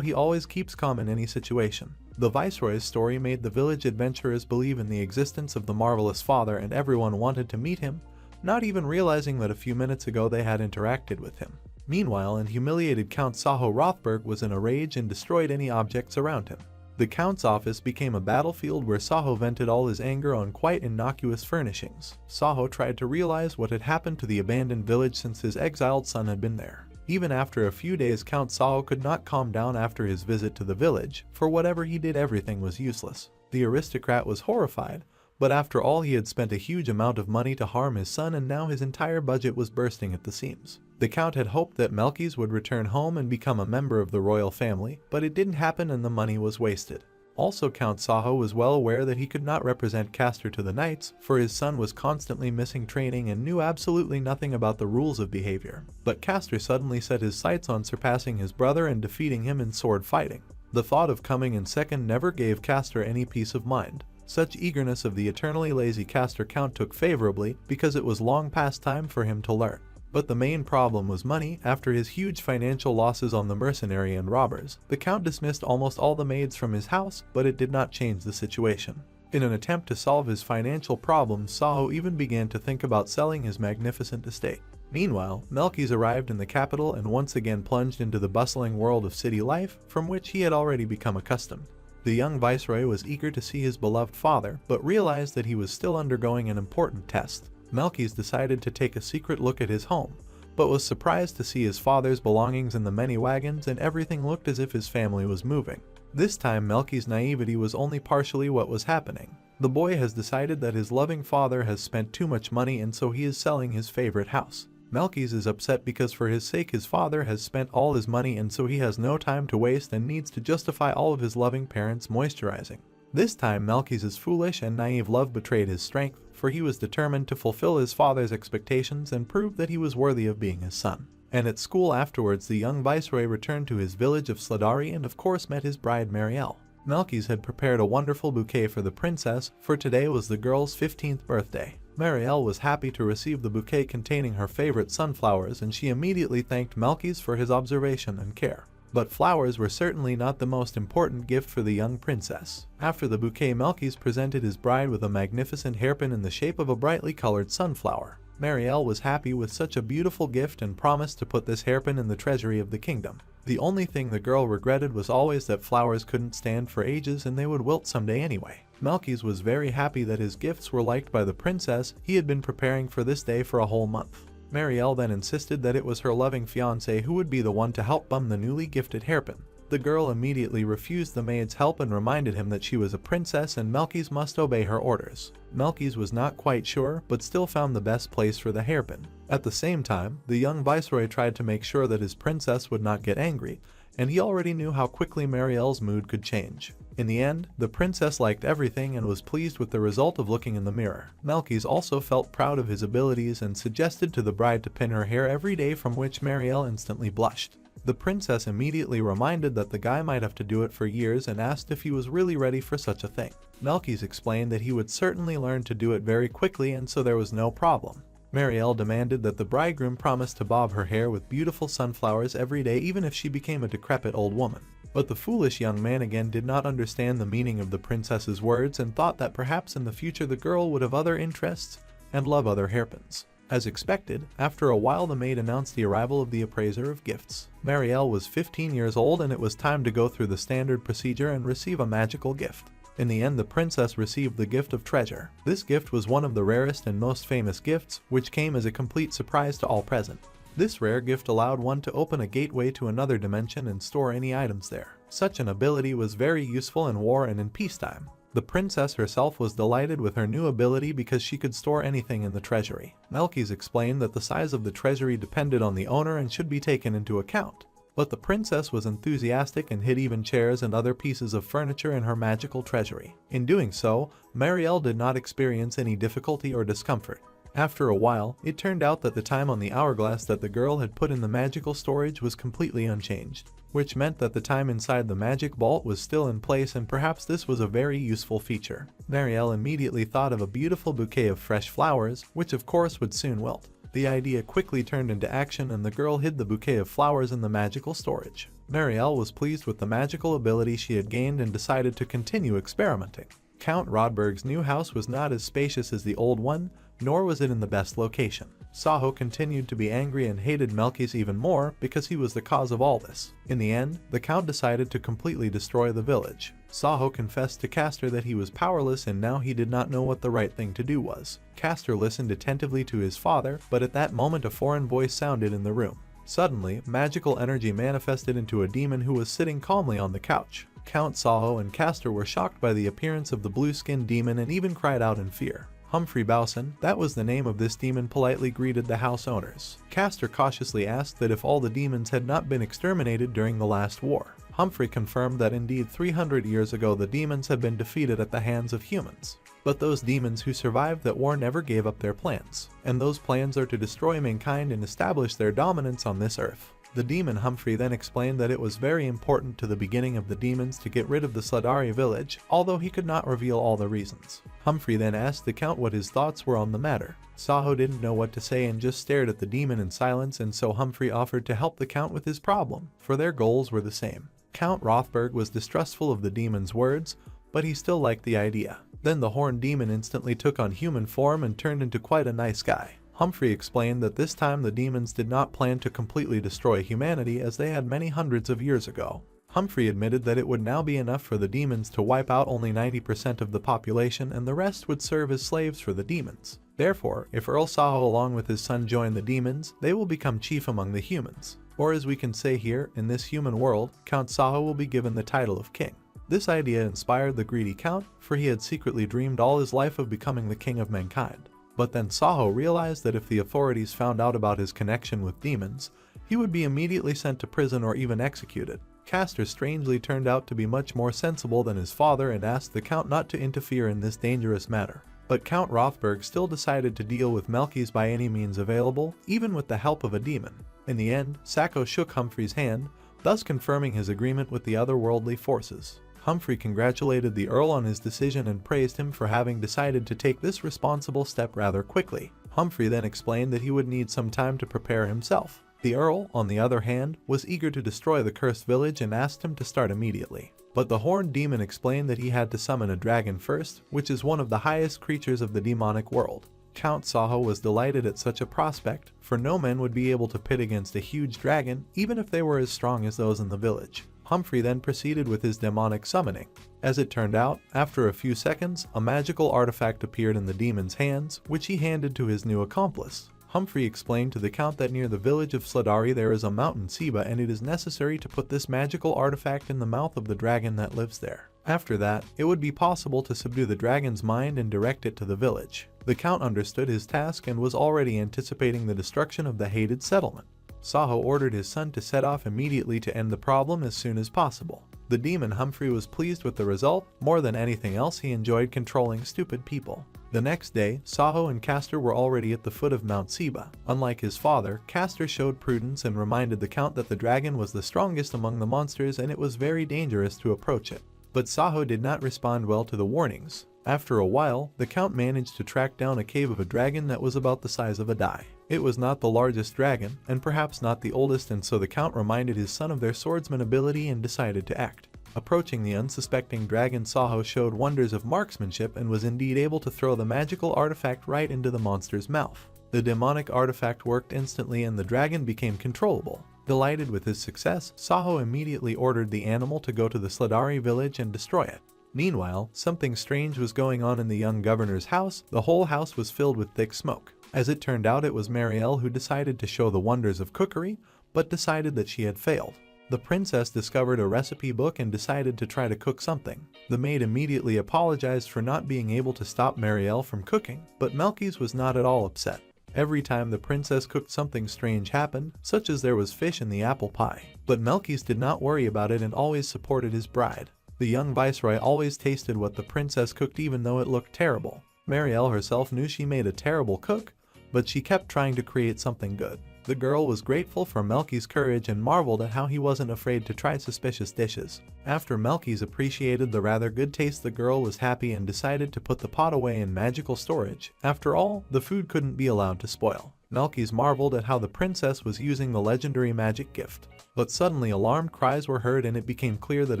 he always keeps calm in any situation. The viceroy's story made the village adventurers believe in the existence of the marvelous father and everyone wanted to meet him, not even realizing that a few minutes ago they had interacted with him. Meanwhile, an humiliated Count Saho Rothberg was in a rage and destroyed any objects around him. The Count's office became a battlefield where Saho vented all his anger on quite innocuous furnishings. Saho tried to realize what had happened to the abandoned village since his exiled son had been there. Even after a few days, Count Saho could not calm down after his visit to the village. For whatever he did, everything was useless. The aristocrat was horrified, but after all he had spent a huge amount of money to harm his son and now his entire budget was bursting at the seams. The Count had hoped that Melkis would return home and become a member of the royal family, but it didn't happen and the money was wasted. Also, Count Saho was well aware that he could not represent Castor to the knights, for his son was constantly missing training and knew absolutely nothing about the rules of behavior. But Castor suddenly set his sights on surpassing his brother and defeating him in sword fighting. The thought of coming in second never gave Castor any peace of mind. Such eagerness of the eternally lazy Castor Count took favorably because it was long past time for him to learn. But the main problem was money. After his huge financial losses on the mercenary and robbers, the Count dismissed almost all the maids from his house, but it did not change the situation. In an attempt to solve his financial problems, Saho even began to think about selling his magnificent estate. Meanwhile, Melkis arrived in the capital and once again plunged into the bustling world of city life, from which he had already become accustomed. The young viceroy was eager to see his beloved father, but realized that he was still undergoing an important test. Melkis decided to take a secret look at his home, but was surprised to see his father's belongings in the many wagons and everything looked as if his family was moving. This time Melkis' naivety was only partially what was happening. The boy has decided that his loving father has spent too much money and so he is selling his favorite house. Melkis is upset because for his sake his father has spent all his money and so he has no time to waste and needs to justify all of his loving parents' moisturizing. This time Melkis' foolish and naive love betrayed his strength, for he was determined to fulfill his father's expectations and prove that he was worthy of being his son. And at school afterwards the young viceroy returned to his village of Sladari and of course met his bride Marielle. Melkis had prepared a wonderful bouquet for the princess, for today was the girl's 15th birthday. Marielle was happy to receive the bouquet containing her favorite sunflowers and she immediately thanked Melkis for his observation and care. But flowers were certainly not the most important gift for the young princess. After the bouquet, Melkis presented his bride with a magnificent hairpin in the shape of a brightly colored sunflower. Marielle was happy with such a beautiful gift and promised to put this hairpin in the treasury of the kingdom. The only thing the girl regretted was always that flowers couldn't stand for ages and they would wilt someday anyway. Melkis was very happy that his gifts were liked by the princess. He had been preparing for this day for a whole month. Marielle then insisted that it was her loving fiancé who would be the one to help bum the newly gifted hairpin. The girl immediately refused the maid's help and reminded him that she was a princess and Melkis must obey her orders. Melkis was not quite sure, but still found the best place for the hairpin. At the same time, the young viceroy tried to make sure that his princess would not get angry, and he already knew how quickly Marielle's mood could change. In the end, the princess liked everything and was pleased with the result of looking in the mirror. Melkis also felt proud of his abilities and suggested to the bride to pin her hair every day, from which Marielle instantly blushed. The princess immediately reminded that the guy might have to do it for years and asked if he was really ready for such a thing. Melkis explained that he would certainly learn to do it very quickly and so there was no problem. Marielle demanded that the bridegroom promise to bob her hair with beautiful sunflowers every day even if she became a decrepit old woman. But the foolish young man again did not understand the meaning of the princess's words and thought that perhaps in the future the girl would have other interests and love other hairpins. As expected, after a while the maid announced the arrival of the appraiser of gifts. Marielle was 15 years old and it was time to go through the standard procedure and receive a magical gift. In the end, the princess received the gift of treasure. This gift was one of the rarest and most famous gifts, which came as a complete surprise to all present. This rare gift allowed one to open a gateway to another dimension and store any items there. Such an ability was very useful in war and in peacetime. The princess herself was delighted with her new ability because she could store anything in the treasury. Melkys explained that the size of the treasury depended on the owner and should be taken into account. But the princess was enthusiastic and hid even chairs and other pieces of furniture in her magical treasury. In doing so, Marielle did not experience any difficulty or discomfort. After a while, it turned out that the time on the hourglass that the girl had put in the magical storage was completely unchanged, which meant that the time inside the magic vault was still in place, and perhaps this was a very useful feature. Marielle immediately thought of a beautiful bouquet of fresh flowers, which of course would soon wilt. The idea quickly turned into action and the girl hid the bouquet of flowers in the magical storage. Marielle was pleased with the magical ability she had gained and decided to continue experimenting. Count Rodberg's new house was not as spacious as the old one, nor was it in the best location. Saho continued to be angry and hated Melkys even more because he was the cause of all this. In the end, the Count decided to completely destroy the village. Saho confessed to Castor that he was powerless and now he did not know what the right thing to do was. Castor listened attentively to his father, but at that moment a foreign voice sounded in the room. Suddenly, magical energy manifested into a demon who was sitting calmly on the couch. Count Saho and Castor were shocked by the appearance of the blue-skinned demon and even cried out in fear. Humphrey Bowson, that was the name of this demon, politely greeted the house owners. Castor cautiously asked that if all the demons had not been exterminated during the last war. Humphrey confirmed that indeed 300 years ago the demons had been defeated at the hands of humans. But those demons who survived that war never gave up their plans, and those plans are to destroy mankind and establish their dominance on this earth. The demon Humphrey then explained that it was very important to the beginning of the demons to get rid of the Sladari village, although he could not reveal all the reasons. Humphrey then asked the Count what his thoughts were on the matter. Saho didn't know what to say and just stared at the demon in silence, and so Humphrey offered to help the Count with his problem, for their goals were the same. Count Rothberg was distrustful of the demon's words, but he still liked the idea. Then the horned demon instantly took on human form and turned into quite a nice guy. Humphrey explained that this time the demons did not plan to completely destroy humanity as they had many hundreds of years ago. Humphrey admitted that it would now be enough for the demons to wipe out only 90% of the population and the rest would serve as slaves for the demons. Therefore, if Earl Saho along with his son join the demons, they will become chief among the humans. Or as we can say here, in this human world, Count Saho will be given the title of king. This idea inspired the greedy Count, for he had secretly dreamed all his life of becoming the king of mankind. But then Saho realized that if the authorities found out about his connection with demons, he would be immediately sent to prison or even executed. Castor strangely turned out to be much more sensible than his father and asked the Count not to interfere in this dangerous matter. But Count Rothberg still decided to deal with Melkys by any means available, even with the help of a demon. In the end, Sacco shook Humphrey's hand, thus confirming his agreement with the otherworldly forces. Humphrey congratulated the Earl on his decision and praised him for having decided to take this responsible step rather quickly. Humphrey then explained that he would need some time to prepare himself. The Earl, on the other hand, was eager to destroy the cursed village and asked him to start immediately. But the horned demon explained that he had to summon a dragon first, which is one of the highest creatures of the demonic world. Count Saho was delighted at such a prospect, for no men would be able to pit against a huge dragon, even if they were as strong as those in the village. Humphrey then proceeded with his demonic summoning. As it turned out, after a few seconds, a magical artifact appeared in the demon's hands, which he handed to his new accomplice. Humphrey explained to the Count that near the village of Sladari there is a mountain Siba and it is necessary to put this magical artifact in the mouth of the dragon that lives there. After that, it would be possible to subdue the dragon's mind and direct it to the village. The Count understood his task and was already anticipating the destruction of the hated settlement. Saho ordered his son to set off immediately to end the problem as soon as possible. The demon Humphrey was pleased with the result. More than anything else, he enjoyed controlling stupid people. The next day, Saho and Castor were already at the foot of Mount Siba. Unlike his father, Castor showed prudence and reminded the Count that the dragon was the strongest among the monsters and it was very dangerous to approach it. But Saho did not respond well to the warnings. After a while, the Count managed to track down a cave of a dragon that was about the size of a die. It was not the largest dragon, and perhaps not the oldest, and so the Count reminded his son of their swordsman ability and decided to act. Approaching the unsuspecting dragon, Saho showed wonders of marksmanship and was indeed able to throw the magical artifact right into the monster's mouth. The demonic artifact worked instantly and the dragon became controllable. Delighted with his success, Saho immediately ordered the animal to go to the Sladari village and destroy it. Meanwhile, something strange was going on in the young governor's house. The whole house was filled with thick smoke. As it turned out, it was Marielle who decided to show the wonders of cookery, but decided that she had failed. The princess discovered a recipe book and decided to try to cook something. The maid immediately apologized for not being able to stop Marielle from cooking, but Melkys was not at all upset. Every time the princess cooked, something strange happened, such as there was fish in the apple pie. But Melkys did not worry about it and always supported his bride. The young viceroy always tasted what the princess cooked even though it looked terrible. Marielle herself knew she made a terrible cook, but she kept trying to create something good. The girl was grateful for Melkys' courage and marveled at how he wasn't afraid to try suspicious dishes. After Melkys appreciated the rather good taste, the girl was happy and decided to put the pot away in magical storage. After all, the food couldn't be allowed to spoil. Melkys marveled at how the princess was using the legendary magic gift. But suddenly alarmed cries were heard and it became clear that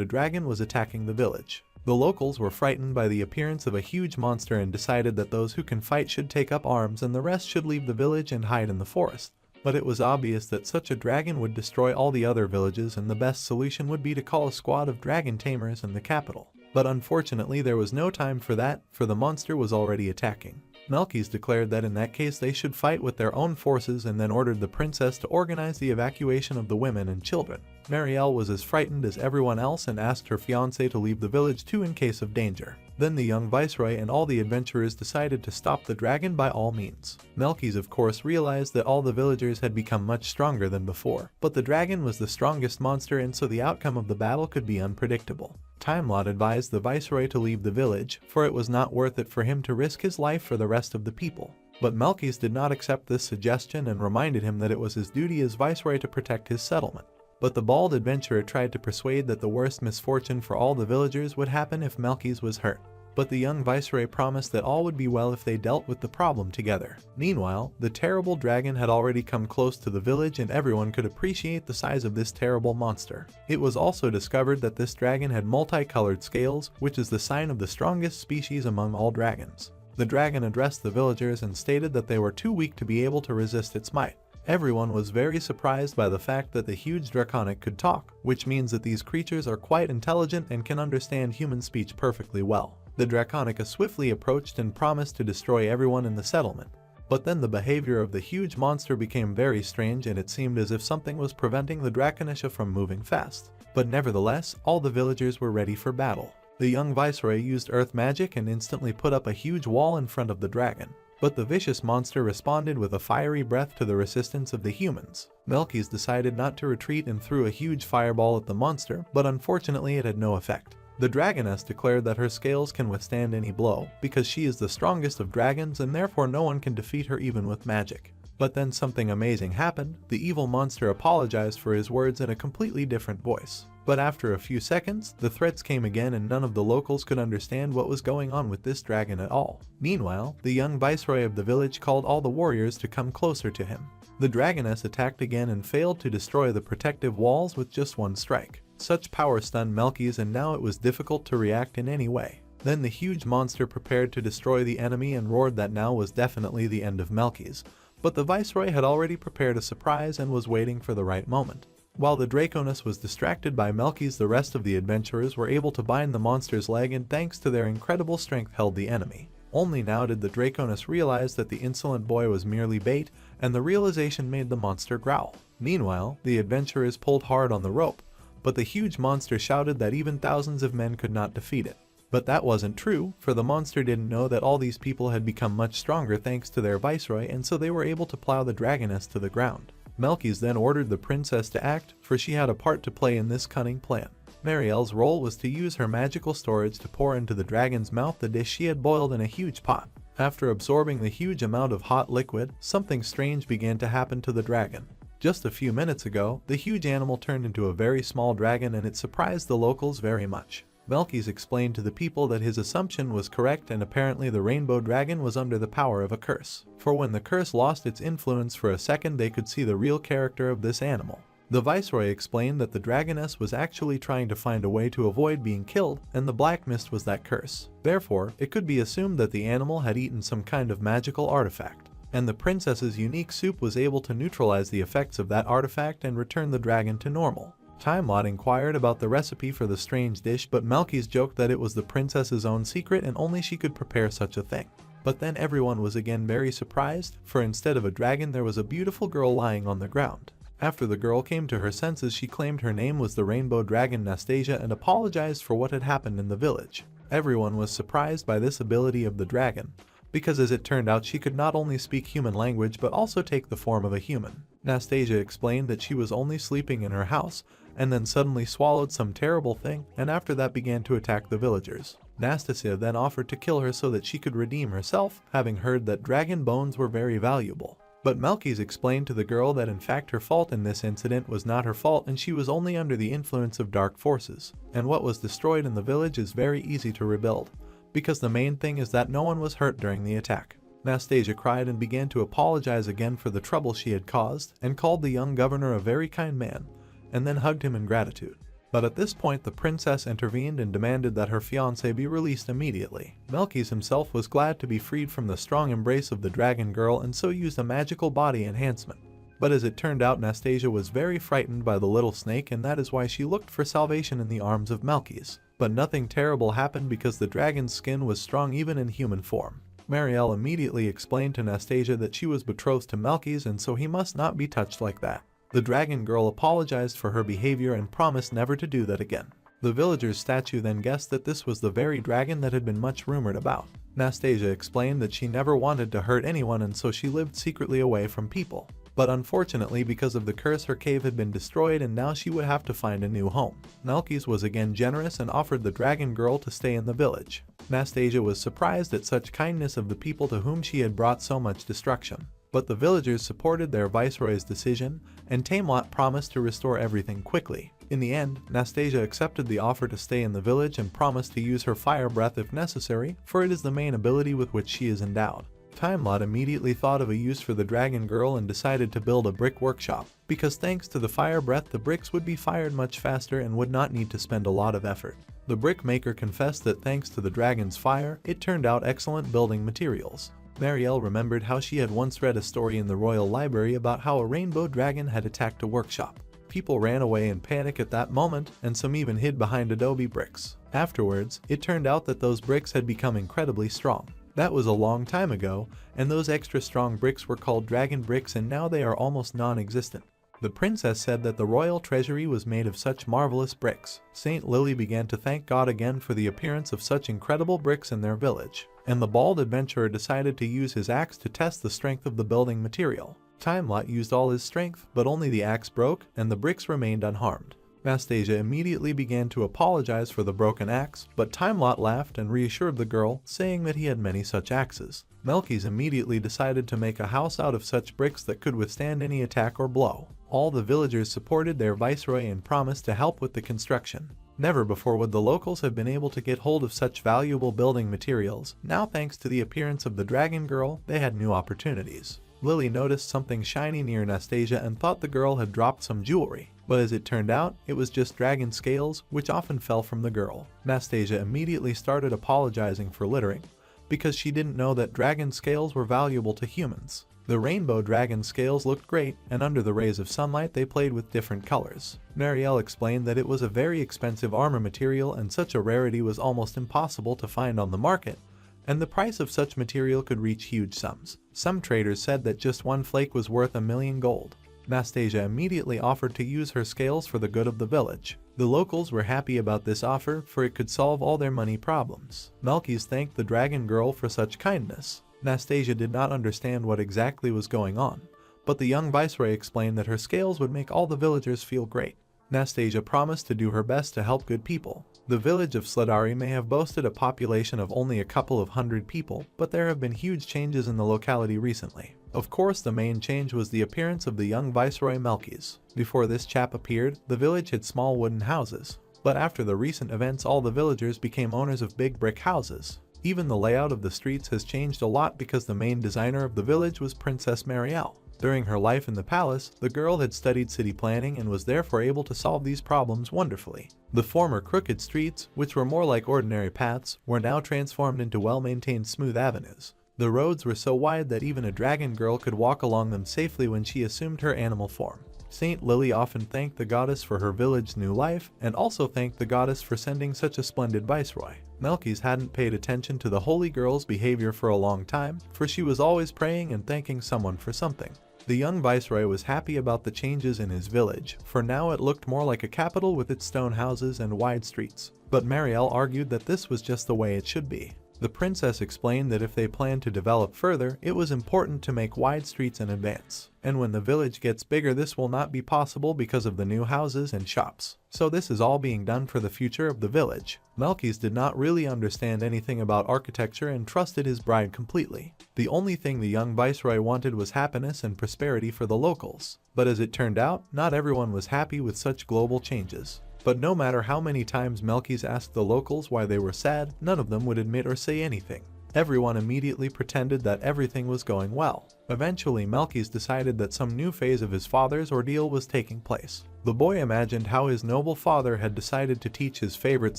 a dragon was attacking the village. The locals were frightened by the appearance of a huge monster and decided that those who can fight should take up arms and the rest should leave the village and hide in the forest. But it was obvious that such a dragon would destroy all the other villages and the best solution would be to call a squad of dragon tamers in the capital. But unfortunately there was no time for that, for the monster was already attacking. Melkys declared that in that case they should fight with their own forces and then ordered the princess to organize the evacuation of the women and children. Marielle was as frightened as everyone else and asked her fiancé to leave the village too in case of danger. Then the young viceroy and all the adventurers decided to stop the dragon by all means. Melkys of course realized that all the villagers had become much stronger than before, but the dragon was the strongest monster and so the outcome of the battle could be unpredictable. Timelot advised the viceroy to leave the village, for it was not worth it for him to risk his life for the rest of the people. But Melkys did not accept this suggestion and reminded him that it was his duty as viceroy to protect his settlement. But the bald adventurer tried to persuade that the worst misfortune for all the villagers would happen if Melkys was hurt. But the young viceroy promised that all would be well if they dealt with the problem together. Meanwhile, the terrible dragon had already come close to the village and everyone could appreciate the size of this terrible monster. It was also discovered that this dragon had multicolored scales, which is the sign of the strongest species among all dragons. The dragon addressed the villagers and stated that they were too weak to be able to resist its might. Everyone was very surprised by the fact that the huge draconic could talk, which means that these creatures are quite intelligent and can understand human speech perfectly well. The Draconica swiftly approached and promised to destroy everyone in the settlement. But then the behavior of the huge monster became very strange and it seemed as if something was preventing the Draconica from moving fast. But nevertheless, all the villagers were ready for battle. The young viceroy used earth magic and instantly put up a huge wall in front of the dragon. But the vicious monster responded with a fiery breath to the resistance of the humans. Melkys decided not to retreat and threw a huge fireball at the monster, but unfortunately it had no effect. The dragoness declared that her scales can withstand any blow, because she is the strongest of dragons and therefore no one can defeat her even with magic. But then something amazing happened. The evil monster apologized for his words in a completely different voice. But after a few seconds, the threats came again and none of the locals could understand what was going on with this dragon at all. Meanwhile, the young viceroy of the village called all the warriors to come closer to him. The dragoness attacked again and failed to destroy the protective walls with just one strike. Such power stunned Melkys and now it was difficult to react in any way. Then the huge monster prepared to destroy the enemy and roared that now was definitely the end of Melkys. But the viceroy had already prepared a surprise and was waiting for the right moment. While the Draconis was distracted by Melkys, the rest of the adventurers were able to bind the monster's leg and thanks to their incredible strength held the enemy. Only now did the Draconis realize that the insolent boy was merely bait, and the realization made the monster growl. Meanwhile, the adventurers pulled hard on the rope, but the huge monster shouted that even thousands of men could not defeat it. But that wasn't true, for the monster didn't know that all these people had become much stronger thanks to their viceroy and so they were able to plow the dragoness to the ground. Melkys then ordered the princess to act, for she had a part to play in this cunning plan. Marielle's role was to use her magical storage to pour into the dragon's mouth the dish she had boiled in a huge pot. After absorbing the huge amount of hot liquid, something strange began to happen to the dragon. Just a few minutes ago, the huge animal turned into a very small dragon and it surprised the locals very much. Melkys explained to the people that his assumption was correct and apparently the rainbow dragon was under the power of a curse. For when the curse lost its influence for a second they could see the real character of this animal. The viceroy explained that the dragoness was actually trying to find a way to avoid being killed and the black mist was that curse. Therefore, it could be assumed that the animal had eaten some kind of magical artifact. And the princess's unique soup was able to neutralize the effects of that artifact and return the dragon to normal. Timelot inquired about the recipe for the strange dish, but Melkys joked that it was the princess's own secret and only she could prepare such a thing. But then everyone was again very surprised, for instead of a dragon there was a beautiful girl lying on the ground. After the girl came to her senses, she claimed her name was the Rainbow Dragon Nastasia and apologized for what had happened in the village. Everyone was surprised by this ability of the dragon, because as it turned out she could not only speak human language but also take the form of a human. Nastasia explained that she was only sleeping in her house and then suddenly swallowed some terrible thing, and after that began to attack the villagers. Nastasia then offered to kill her so that she could redeem herself, having heard that dragon bones were very valuable. But Melkys explained to the girl that in fact her fault in this incident was not her fault and she was only under the influence of dark forces, and what was destroyed in the village is very easy to rebuild, because the main thing is that no one was hurt during the attack. Nastasia cried and began to apologize again for the trouble she had caused, and called the young governor a very kind man, and then hugged him in gratitude. But at this point the princess intervened and demanded that her fiancé be released immediately. Melkys himself was glad to be freed from the strong embrace of the dragon girl and so used a magical body enhancement. But as it turned out, Nastasia was very frightened by the little snake, and that is why she looked for salvation in the arms of Melkys. But nothing terrible happened because the dragon's skin was strong even in human form. Marielle immediately explained to Nastasia that she was betrothed to Melkys and so he must not be touched like that. The dragon girl apologized for her behavior and promised never to do that again. The villager's statue then guessed that this was the very dragon that had been much rumored about. Nastasia explained that she never wanted to hurt anyone and so she lived secretly away from people. But unfortunately, because of the curse, her cave had been destroyed and now she would have to find a new home. Melkys was again generous and offered the dragon girl to stay in the village. Nastasia was surprised at such kindness of the people to whom she had brought so much destruction. But the villagers supported their viceroy's decision, and Timelot promised to restore everything quickly. In the end, Nastasia accepted the offer to stay in the village and promised to use her fire breath if necessary, for it is the main ability with which she is endowed. Timelot immediately thought of a use for the dragon girl and decided to build a brick workshop, because thanks to the fire breath the bricks would be fired much faster and would not need to spend a lot of effort. The brick maker confessed that thanks to the dragon's fire, it turned out excellent building materials. Marielle remembered how she had once read a story in the royal library about how a rainbow dragon had attacked a workshop. People ran away in panic at that moment, and some even hid behind adobe bricks. Afterwards, it turned out that those bricks had become incredibly strong. That was a long time ago, and those extra strong bricks were called dragon bricks, and now they are almost non-existent. The princess said that the royal treasury was made of such marvelous bricks. Saint Lily began to thank God again for the appearance of such incredible bricks in their village, and the bald adventurer decided to use his axe to test the strength of the building material. Timelot used all his strength, but only the axe broke, and the bricks remained unharmed. Nastasia immediately began to apologize for the broken axe, but Timelot laughed and reassured the girl, saying that he had many such axes. Melkys immediately decided to make a house out of such bricks that could withstand any attack or blow. All the villagers supported their viceroy and promised to help with the construction. Never before would the locals have been able to get hold of such valuable building materials. Now, thanks to the appearance of the dragon girl, they had new opportunities. Lily noticed something shiny near Nastasia and thought the girl had dropped some jewelry. But as it turned out, it was just dragon scales, which often fell from the girl. Nastasia immediately started apologizing for littering, because she didn't know that dragon scales were valuable to humans. The rainbow dragon scales looked great, and under the rays of sunlight they played with different colors. Marielle explained that it was a very expensive armor material and such a rarity was almost impossible to find on the market, and the price of such material could reach huge sums. Some traders said that just one flake was worth 1,000,000 gold. Nastasia immediately offered to use her scales for the good of the village. The locals were happy about this offer, for it could solve all their money problems. Melkys thanked the dragon girl for such kindness. Nastasia did not understand what exactly was going on, but the young viceroy explained that her scales would make all the villagers feel great. Nastasia promised to do her best to help good people. The village of Sladari may have boasted a population of only a couple of hundred people, but there have been huge changes in the locality recently. Of course, the main change was the appearance of the young viceroy Melkys. Before this chap appeared, the village had small wooden houses, but after the recent events all the villagers became owners of big brick houses. Even the layout of the streets has changed a lot because the main designer of the village was Princess Marielle. During her life in the palace, the girl had studied city planning and was therefore able to solve these problems wonderfully. The former crooked streets, which were more like ordinary paths, were now transformed into well-maintained smooth avenues. The roads were so wide that even a dragon girl could walk along them safely when she assumed her animal form. Saint Lily often thanked the goddess for her village's new life, and also thanked the goddess for sending such a splendid viceroy. Melkys hadn't paid attention to the holy girl's behavior for a long time, for she was always praying and thanking someone for something. The young viceroy was happy about the changes in his village, for now it looked more like a capital with its stone houses and wide streets. But Marielle argued that this was just the way it should be. The princess explained that if they planned to develop further, it was important to make wide streets in advance. And when the village gets bigger, this will not be possible because of the new houses and shops. So this is all being done for the future of the village. Melkys did not really understand anything about architecture and trusted his bride completely. The only thing the young viceroy wanted was happiness and prosperity for the locals. But as it turned out, not everyone was happy with such global changes. But no matter how many times Melkys asked the locals why they were sad, none of them would admit or say anything. Everyone immediately pretended that everything was going well. Eventually, Melkys decided that some new phase of his father's ordeal was taking place. The boy imagined how his noble father had decided to teach his favorite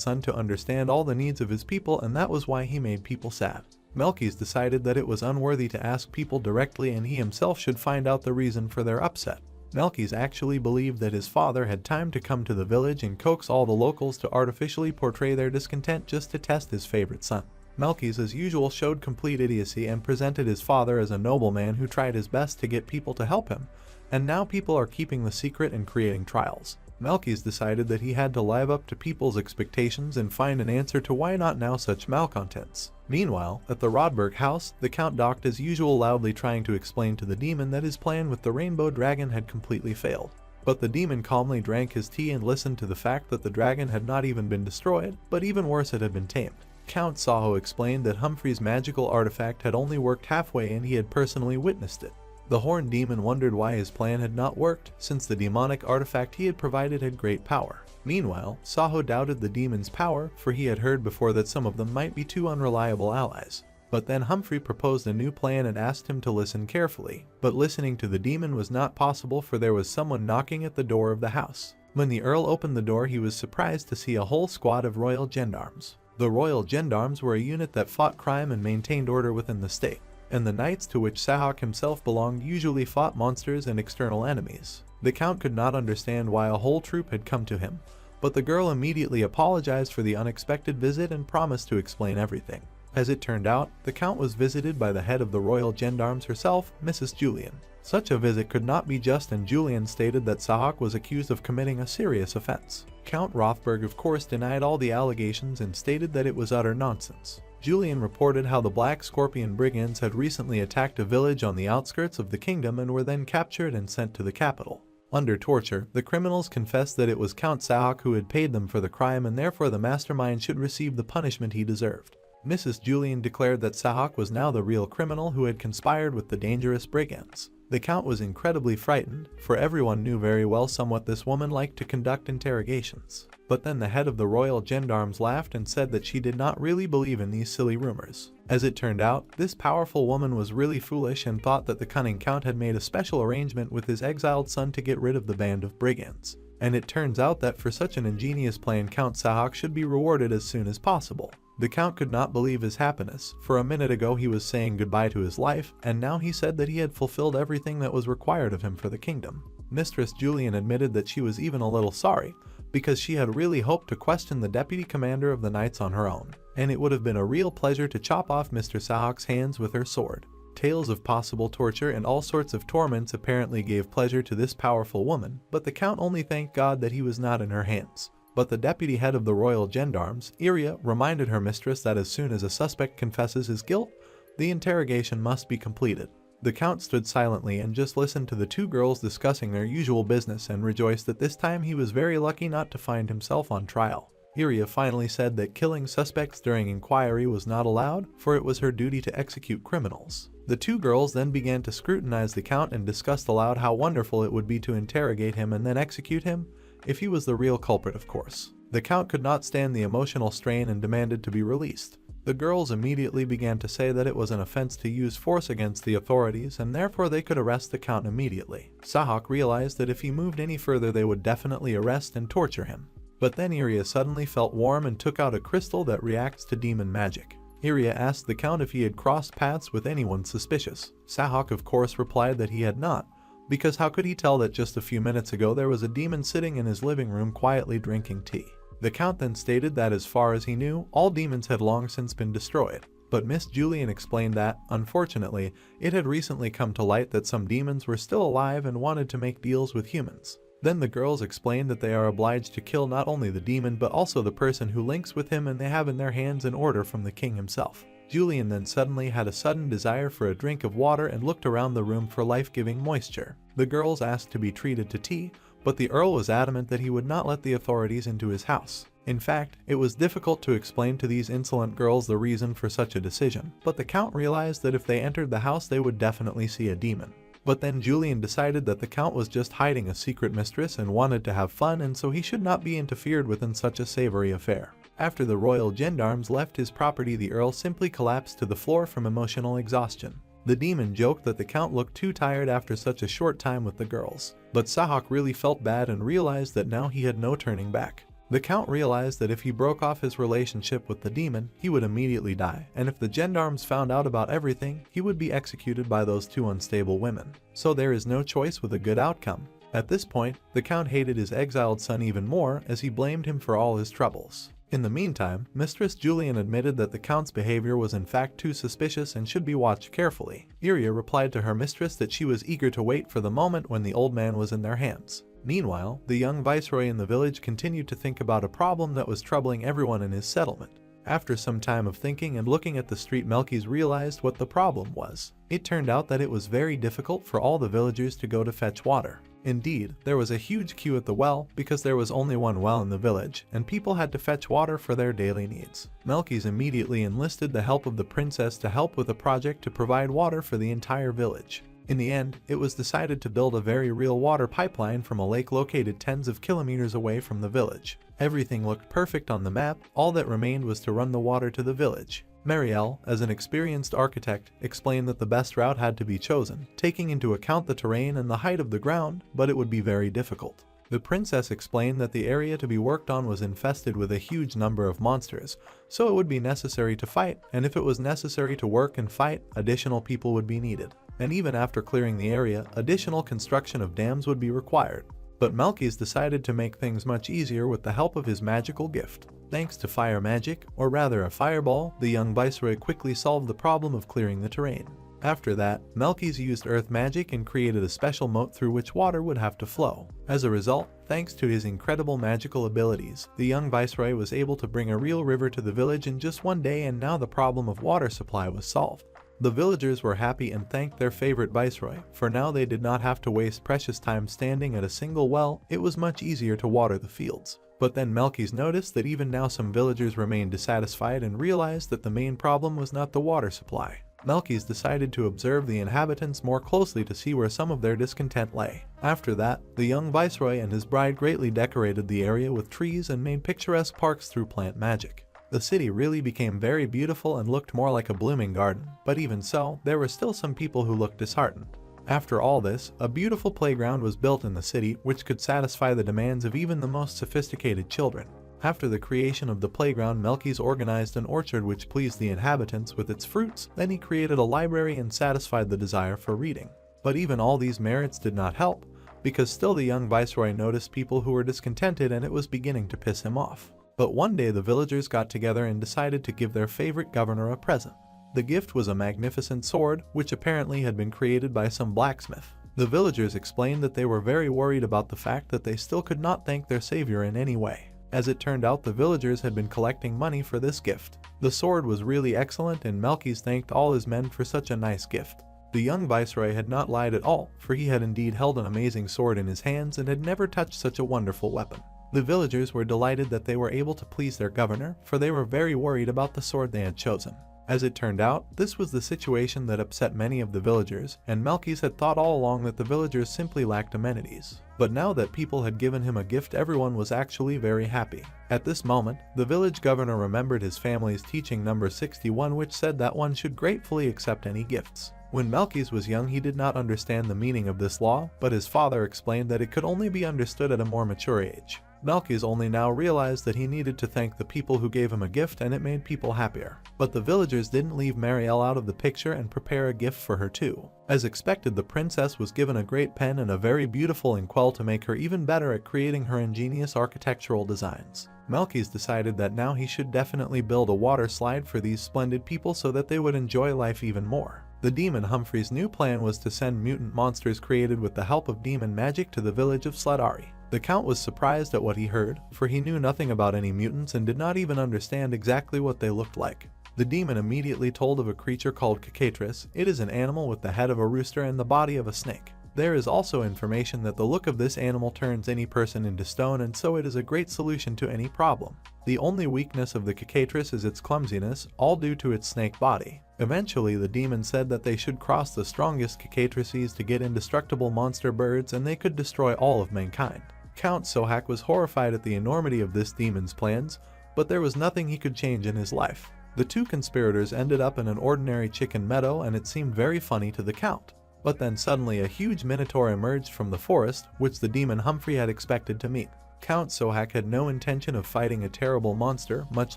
son to understand all the needs of his people, and that was why he made people sad. Melkys decided that it was unworthy to ask people directly, and he himself should find out the reason for their upset. Melkys actually believed that his father had time to come to the village and coax all the locals to artificially portray their discontent just to test his favorite son. Melkys, as usual, showed complete idiocy and presented his father as a nobleman who tried his best to get people to help him, and now people are keeping the secret and creating trials. Melkys decided that he had to live up to people's expectations and find an answer to why not now such malcontents. Meanwhile, at the Rodberg house, the Count docked as usual, loudly trying to explain to the demon that his plan with the rainbow dragon had completely failed. But the demon calmly drank his tea and listened to the fact that the dragon had not even been destroyed, but even worse, it had been tamed. Count Saho explained that Humphrey's magical artifact had only worked halfway and he had personally witnessed it. The horned demon wondered why his plan had not worked, since the demonic artifact he had provided had great power. Meanwhile, Saho doubted the demon's power, for he had heard before that some of them might be too unreliable allies. But then Humphrey proposed a new plan and asked him to listen carefully. But listening to the demon was not possible, for there was someone knocking at the door of the house. When the Earl opened the door, he was surprised to see a whole squad of royal gendarmes. The royal gendarmes were a unit that fought crime and maintained order within the state, and the knights, to which Sahak himself belonged, usually fought monsters and external enemies. The Count could not understand why a whole troop had come to him, but the girl immediately apologized for the unexpected visit and promised to explain everything. As it turned out, the Count was visited by the head of the royal gendarmes herself, Mrs. Julian. Such a visit could not be just, and Julian stated that Sahak was accused of committing a serious offense. Count Rothberg of course denied all the allegations and stated that it was utter nonsense. Julian reported how the Black Scorpion brigands had recently attacked a village on the outskirts of the kingdom and were then captured and sent to the capital. Under torture, the criminals confessed that it was Count Sahak who had paid them for the crime, and therefore the mastermind should receive the punishment he deserved. Mrs. Julian declared that Sahak was now the real criminal who had conspired with the dangerous brigands. The Count was incredibly frightened, for everyone knew very well somewhat this woman liked to conduct interrogations. But then the head of the royal gendarmes laughed and said that she did not really believe in these silly rumors. As it turned out, this powerful woman was really foolish and thought that the cunning Count had made a special arrangement with his exiled son to get rid of the band of brigands. And it turns out that for such an ingenious plan, Count Sahak should be rewarded as soon as possible. The Count could not believe his happiness, for a minute ago he was saying goodbye to his life, and now he said that he had fulfilled everything that was required of him for the kingdom. Mistress Julian admitted that she was even a little sorry, because she had really hoped to question the deputy commander of the knights on her own, and it would have been a real pleasure to chop off Mr. Sahak's hands with her sword. Tales of possible torture and all sorts of torments apparently gave pleasure to this powerful woman, but the Count only thanked God that he was not in her hands. But the deputy head of the royal gendarmes, Iria, reminded her mistress that as soon as a suspect confesses his guilt, the interrogation must be completed. The Count stood silently and just listened to the two girls discussing their usual business and rejoiced that this time he was very lucky not to find himself on trial. Iria finally said that killing suspects during inquiry was not allowed, for it was her duty to execute criminals. The two girls then began to scrutinize the Count and discussed aloud how wonderful it would be to interrogate him and then execute him, if he was the real culprit, of course. The Count could not stand the emotional strain and demanded to be released. The girls immediately began to say that it was an offense to use force against the authorities, and therefore they could arrest the Count immediately. Sahak realized that if he moved any further they would definitely arrest and torture him. But then Iria suddenly felt warm and took out a crystal that reacts to demon magic. Iria asked the Count if he had crossed paths with anyone suspicious. Sahak of course replied that he had not, because how could he tell that just a few minutes ago there was a demon sitting in his living room quietly drinking tea? The Count then stated that as far as he knew, all demons had long since been destroyed. But Miss Julian explained that, unfortunately, it had recently come to light that some demons were still alive and wanted to make deals with humans. Then the girls explained that they are obliged to kill not only the demon but also the person who links with him, and they have in their hands an order from the king himself. Julian then suddenly had a sudden desire for a drink of water and looked around the room for life-giving moisture. The girls asked to be treated to tea, but the Earl was adamant that he would not let the authorities into his house. In fact, it was difficult to explain to these insolent girls the reason for such a decision, but the Count realized that if they entered the house they would definitely see a demon. But then Julian decided that the Count was just hiding a secret mistress and wanted to have fun, and so he should not be interfered with in such a savory affair. After the royal gendarmes left his property, the Earl simply collapsed to the floor from emotional exhaustion. The demon joked that the Count looked too tired after such a short time with the girls, but Sahak really felt bad and realized that now he had no turning back. The Count realized that if he broke off his relationship with the demon, he would immediately die, and if the gendarmes found out about everything, he would be executed by those two unstable women. So there is no choice with a good outcome. At this point, the Count hated his exiled son even more, as he blamed him for all his troubles. In the meantime, Mistress Julian admitted that the Count's behavior was in fact too suspicious and should be watched carefully. Iria replied to her mistress that she was eager to wait for the moment when the old man was in their hands. Meanwhile, the young viceroy in the village continued to think about a problem that was troubling everyone in his settlement. After some time of thinking and looking at the street, Melkis realized what the problem was. It turned out that it was very difficult for all the villagers to go to fetch water. Indeed, there was a huge queue at the well because there was only one well in the village, and people had to fetch water for their daily needs. Melkis immediately enlisted the help of the princess to help with a project to provide water for the entire village. In the end, it was decided to build a very real water pipeline from a lake located tens of kilometers away from the village. Everything looked perfect on the map, all that remained was to run the water to the village. Marielle, as an experienced architect, explained that the best route had to be chosen, taking into account the terrain and the height of the ground, but it would be very difficult. The princess explained that the area to be worked on was infested with a huge number of monsters, so it would be necessary to fight, and if it was necessary to work and fight, additional people would be needed. And even after clearing the area, additional construction of dams would be required. But Melkis decided to make things much easier with the help of his magical gift. Thanks to fire magic, or rather a fireball, the young viceroy quickly solved the problem of clearing the terrain. After that, Melkis used earth magic and created a special moat through which water would have to flow. As a result, thanks to his incredible magical abilities, the young viceroy was able to bring a real river to the village in just one day, and now the problem of water supply was solved. The villagers were happy and thanked their favorite viceroy, for now they did not have to waste precious time standing at a single well. It was much easier to water the fields. But then Melkis noticed that even now some villagers remained dissatisfied and realized that the main problem was not the water supply. Melkis decided to observe the inhabitants more closely to see where some of their discontent lay. After that, the young viceroy and his bride greatly decorated the area with trees and made picturesque parks through plant magic. The city really became very beautiful and looked more like a blooming garden, but even so, there were still some people who looked disheartened. After all this, a beautiful playground was built in the city which could satisfy the demands of even the most sophisticated children. After the creation of the playground, Melkis organized an orchard which pleased the inhabitants with its fruits, then he created a library and satisfied the desire for reading. But even all these merits did not help, because still the young viceroy noticed people who were discontented and it was beginning to piss him off. But one day the villagers got together and decided to give their favorite governor a present. The gift was a magnificent sword, which apparently had been created by some blacksmith. The villagers explained that they were very worried about the fact that they still could not thank their savior in any way. As it turned out, the villagers had been collecting money for this gift. The sword was really excellent, and Melkis thanked all his men for such a nice gift. The young viceroy had not lied at all, for he had indeed held an amazing sword in his hands and had never touched such a wonderful weapon. The villagers were delighted that they were able to please their governor, for they were very worried about the sword they had chosen. As it turned out, this was the situation that upset many of the villagers, and Melkis had thought all along that the villagers simply lacked amenities. But now that people had given him a gift, everyone was actually very happy. At this moment, the village governor remembered his family's teaching number 61, which said that one should gratefully accept any gifts. When Melkis was young, he did not understand the meaning of this law, but his father explained that it could only be understood at a more mature age. Melkys only now realized that he needed to thank the people who gave him a gift, and it made people happier. But the villagers didn't leave Marielle out of the picture and prepare a gift for her too. As expected, the princess was given a great pen and a very beautiful inkwell to make her even better at creating her ingenious architectural designs. Melkys decided that now he should definitely build a water slide for these splendid people so that they would enjoy life even more. The demon Humphrey's new plan was to send mutant monsters created with the help of demon magic to the village of Sledari. The Count was surprised at what he heard, for he knew nothing about any mutants and did not even understand exactly what they looked like. The demon immediately told of a creature called Cacatris. It is an animal with the head of a rooster and the body of a snake. There is also information that the look of this animal turns any person into stone, and so it is a great solution to any problem. The only weakness of the Cacatris is its clumsiness, all due to its snake body. Eventually, the demon said that they should cross the strongest Cacatrices to get indestructible monster birds, and they could destroy all of mankind. Count Sohak was horrified at the enormity of this demon's plans, but there was nothing he could change in his life. The two conspirators ended up in an ordinary chicken meadow, and it seemed very funny to the Count. But then suddenly a huge minotaur emerged from the forest, which the demon Humphrey had expected to meet. Count Sohak had no intention of fighting a terrible monster, much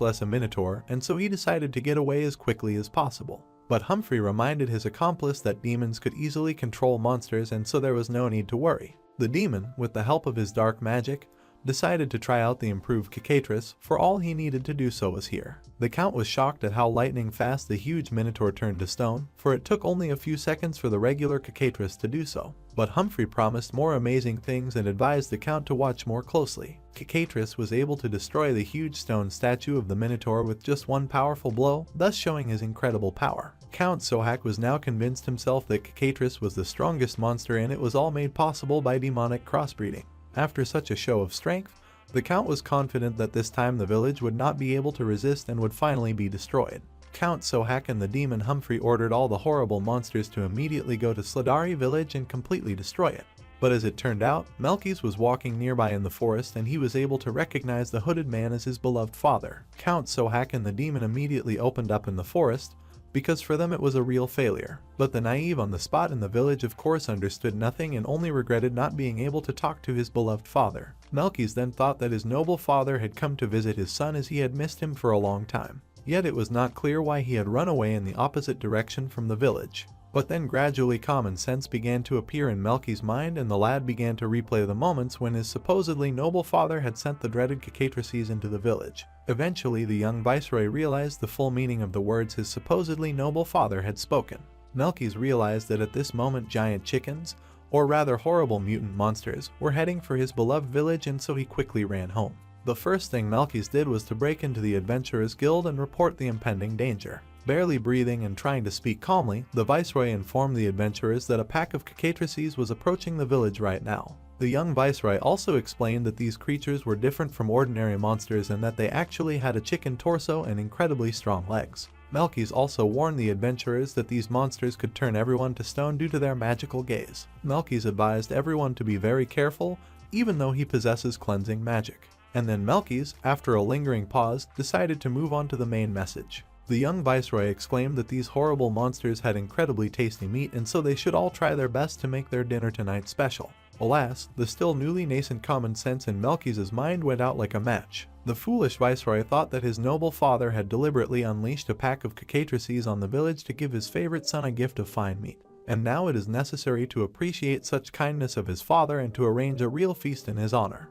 less a minotaur, and so he decided to get away as quickly as possible. But Humphrey reminded his accomplice that demons could easily control monsters, and so there was no need to worry. The demon, with the help of his dark magic, decided to try out the improved Cacatris, for all he needed to do so was here. The Count was shocked at how lightning fast the huge minotaur turned to stone, for it took only a few seconds for the regular Cacatris to do so. But Humphrey promised more amazing things and advised the Count to watch more closely. Cacatris was able to destroy the huge stone statue of the minotaur with just one powerful blow, thus showing his incredible power. Count Sohak was now convinced himself that Cacatris was the strongest monster, and it was all made possible by demonic crossbreeding. After such a show of strength, the Count was confident that this time the village would not be able to resist and would finally be destroyed. Count Sohak and the demon Humphrey ordered all the horrible monsters to immediately go to Sledari village and completely destroy it. But as it turned out, Melkys was walking nearby in the forest, and he was able to recognize the hooded man as his beloved father. Count Sohak and the demon immediately opened up in the forest, because for them it was a real failure. But the naive on the spot in the village of course understood nothing and only regretted not being able to talk to his beloved father. Melkys then thought that his noble father had come to visit his son, as he had missed him for a long time. Yet it was not clear why he had run away in the opposite direction from the village. But then gradually common sense began to appear in Melkys' mind, and the lad began to replay the moments when his supposedly noble father had sent the dreaded Cacatrices into the village. Eventually, the young viceroy realized the full meaning of the words his supposedly noble father had spoken. Melkys realized that at this moment giant chickens, or rather horrible mutant monsters, were heading for his beloved village, and so he quickly ran home. The first thing Melkys did was to break into the Adventurers Guild and report the impending danger. Barely breathing and trying to speak calmly, the viceroy informed the adventurers that a pack of Cacatrices was approaching the village right now. The young viceroy also explained that these creatures were different from ordinary monsters and that they actually had a chicken torso and incredibly strong legs. Melkys also warned the adventurers that these monsters could turn everyone to stone due to their magical gaze. Melkys advised everyone to be very careful, even though he possesses cleansing magic. And then Melkys, after a lingering pause, decided to move on to the main message. The young viceroy exclaimed that these horrible monsters had incredibly tasty meat, and so they should all try their best to make their dinner tonight special. Alas, the still newly nascent common sense in Melkys' mind went out like a match. The foolish viceroy thought that his noble father had deliberately unleashed a pack of Cacatrices on the village to give his favorite son a gift of fine meat. And now it is necessary to appreciate such kindness of his father and to arrange a real feast in his honor.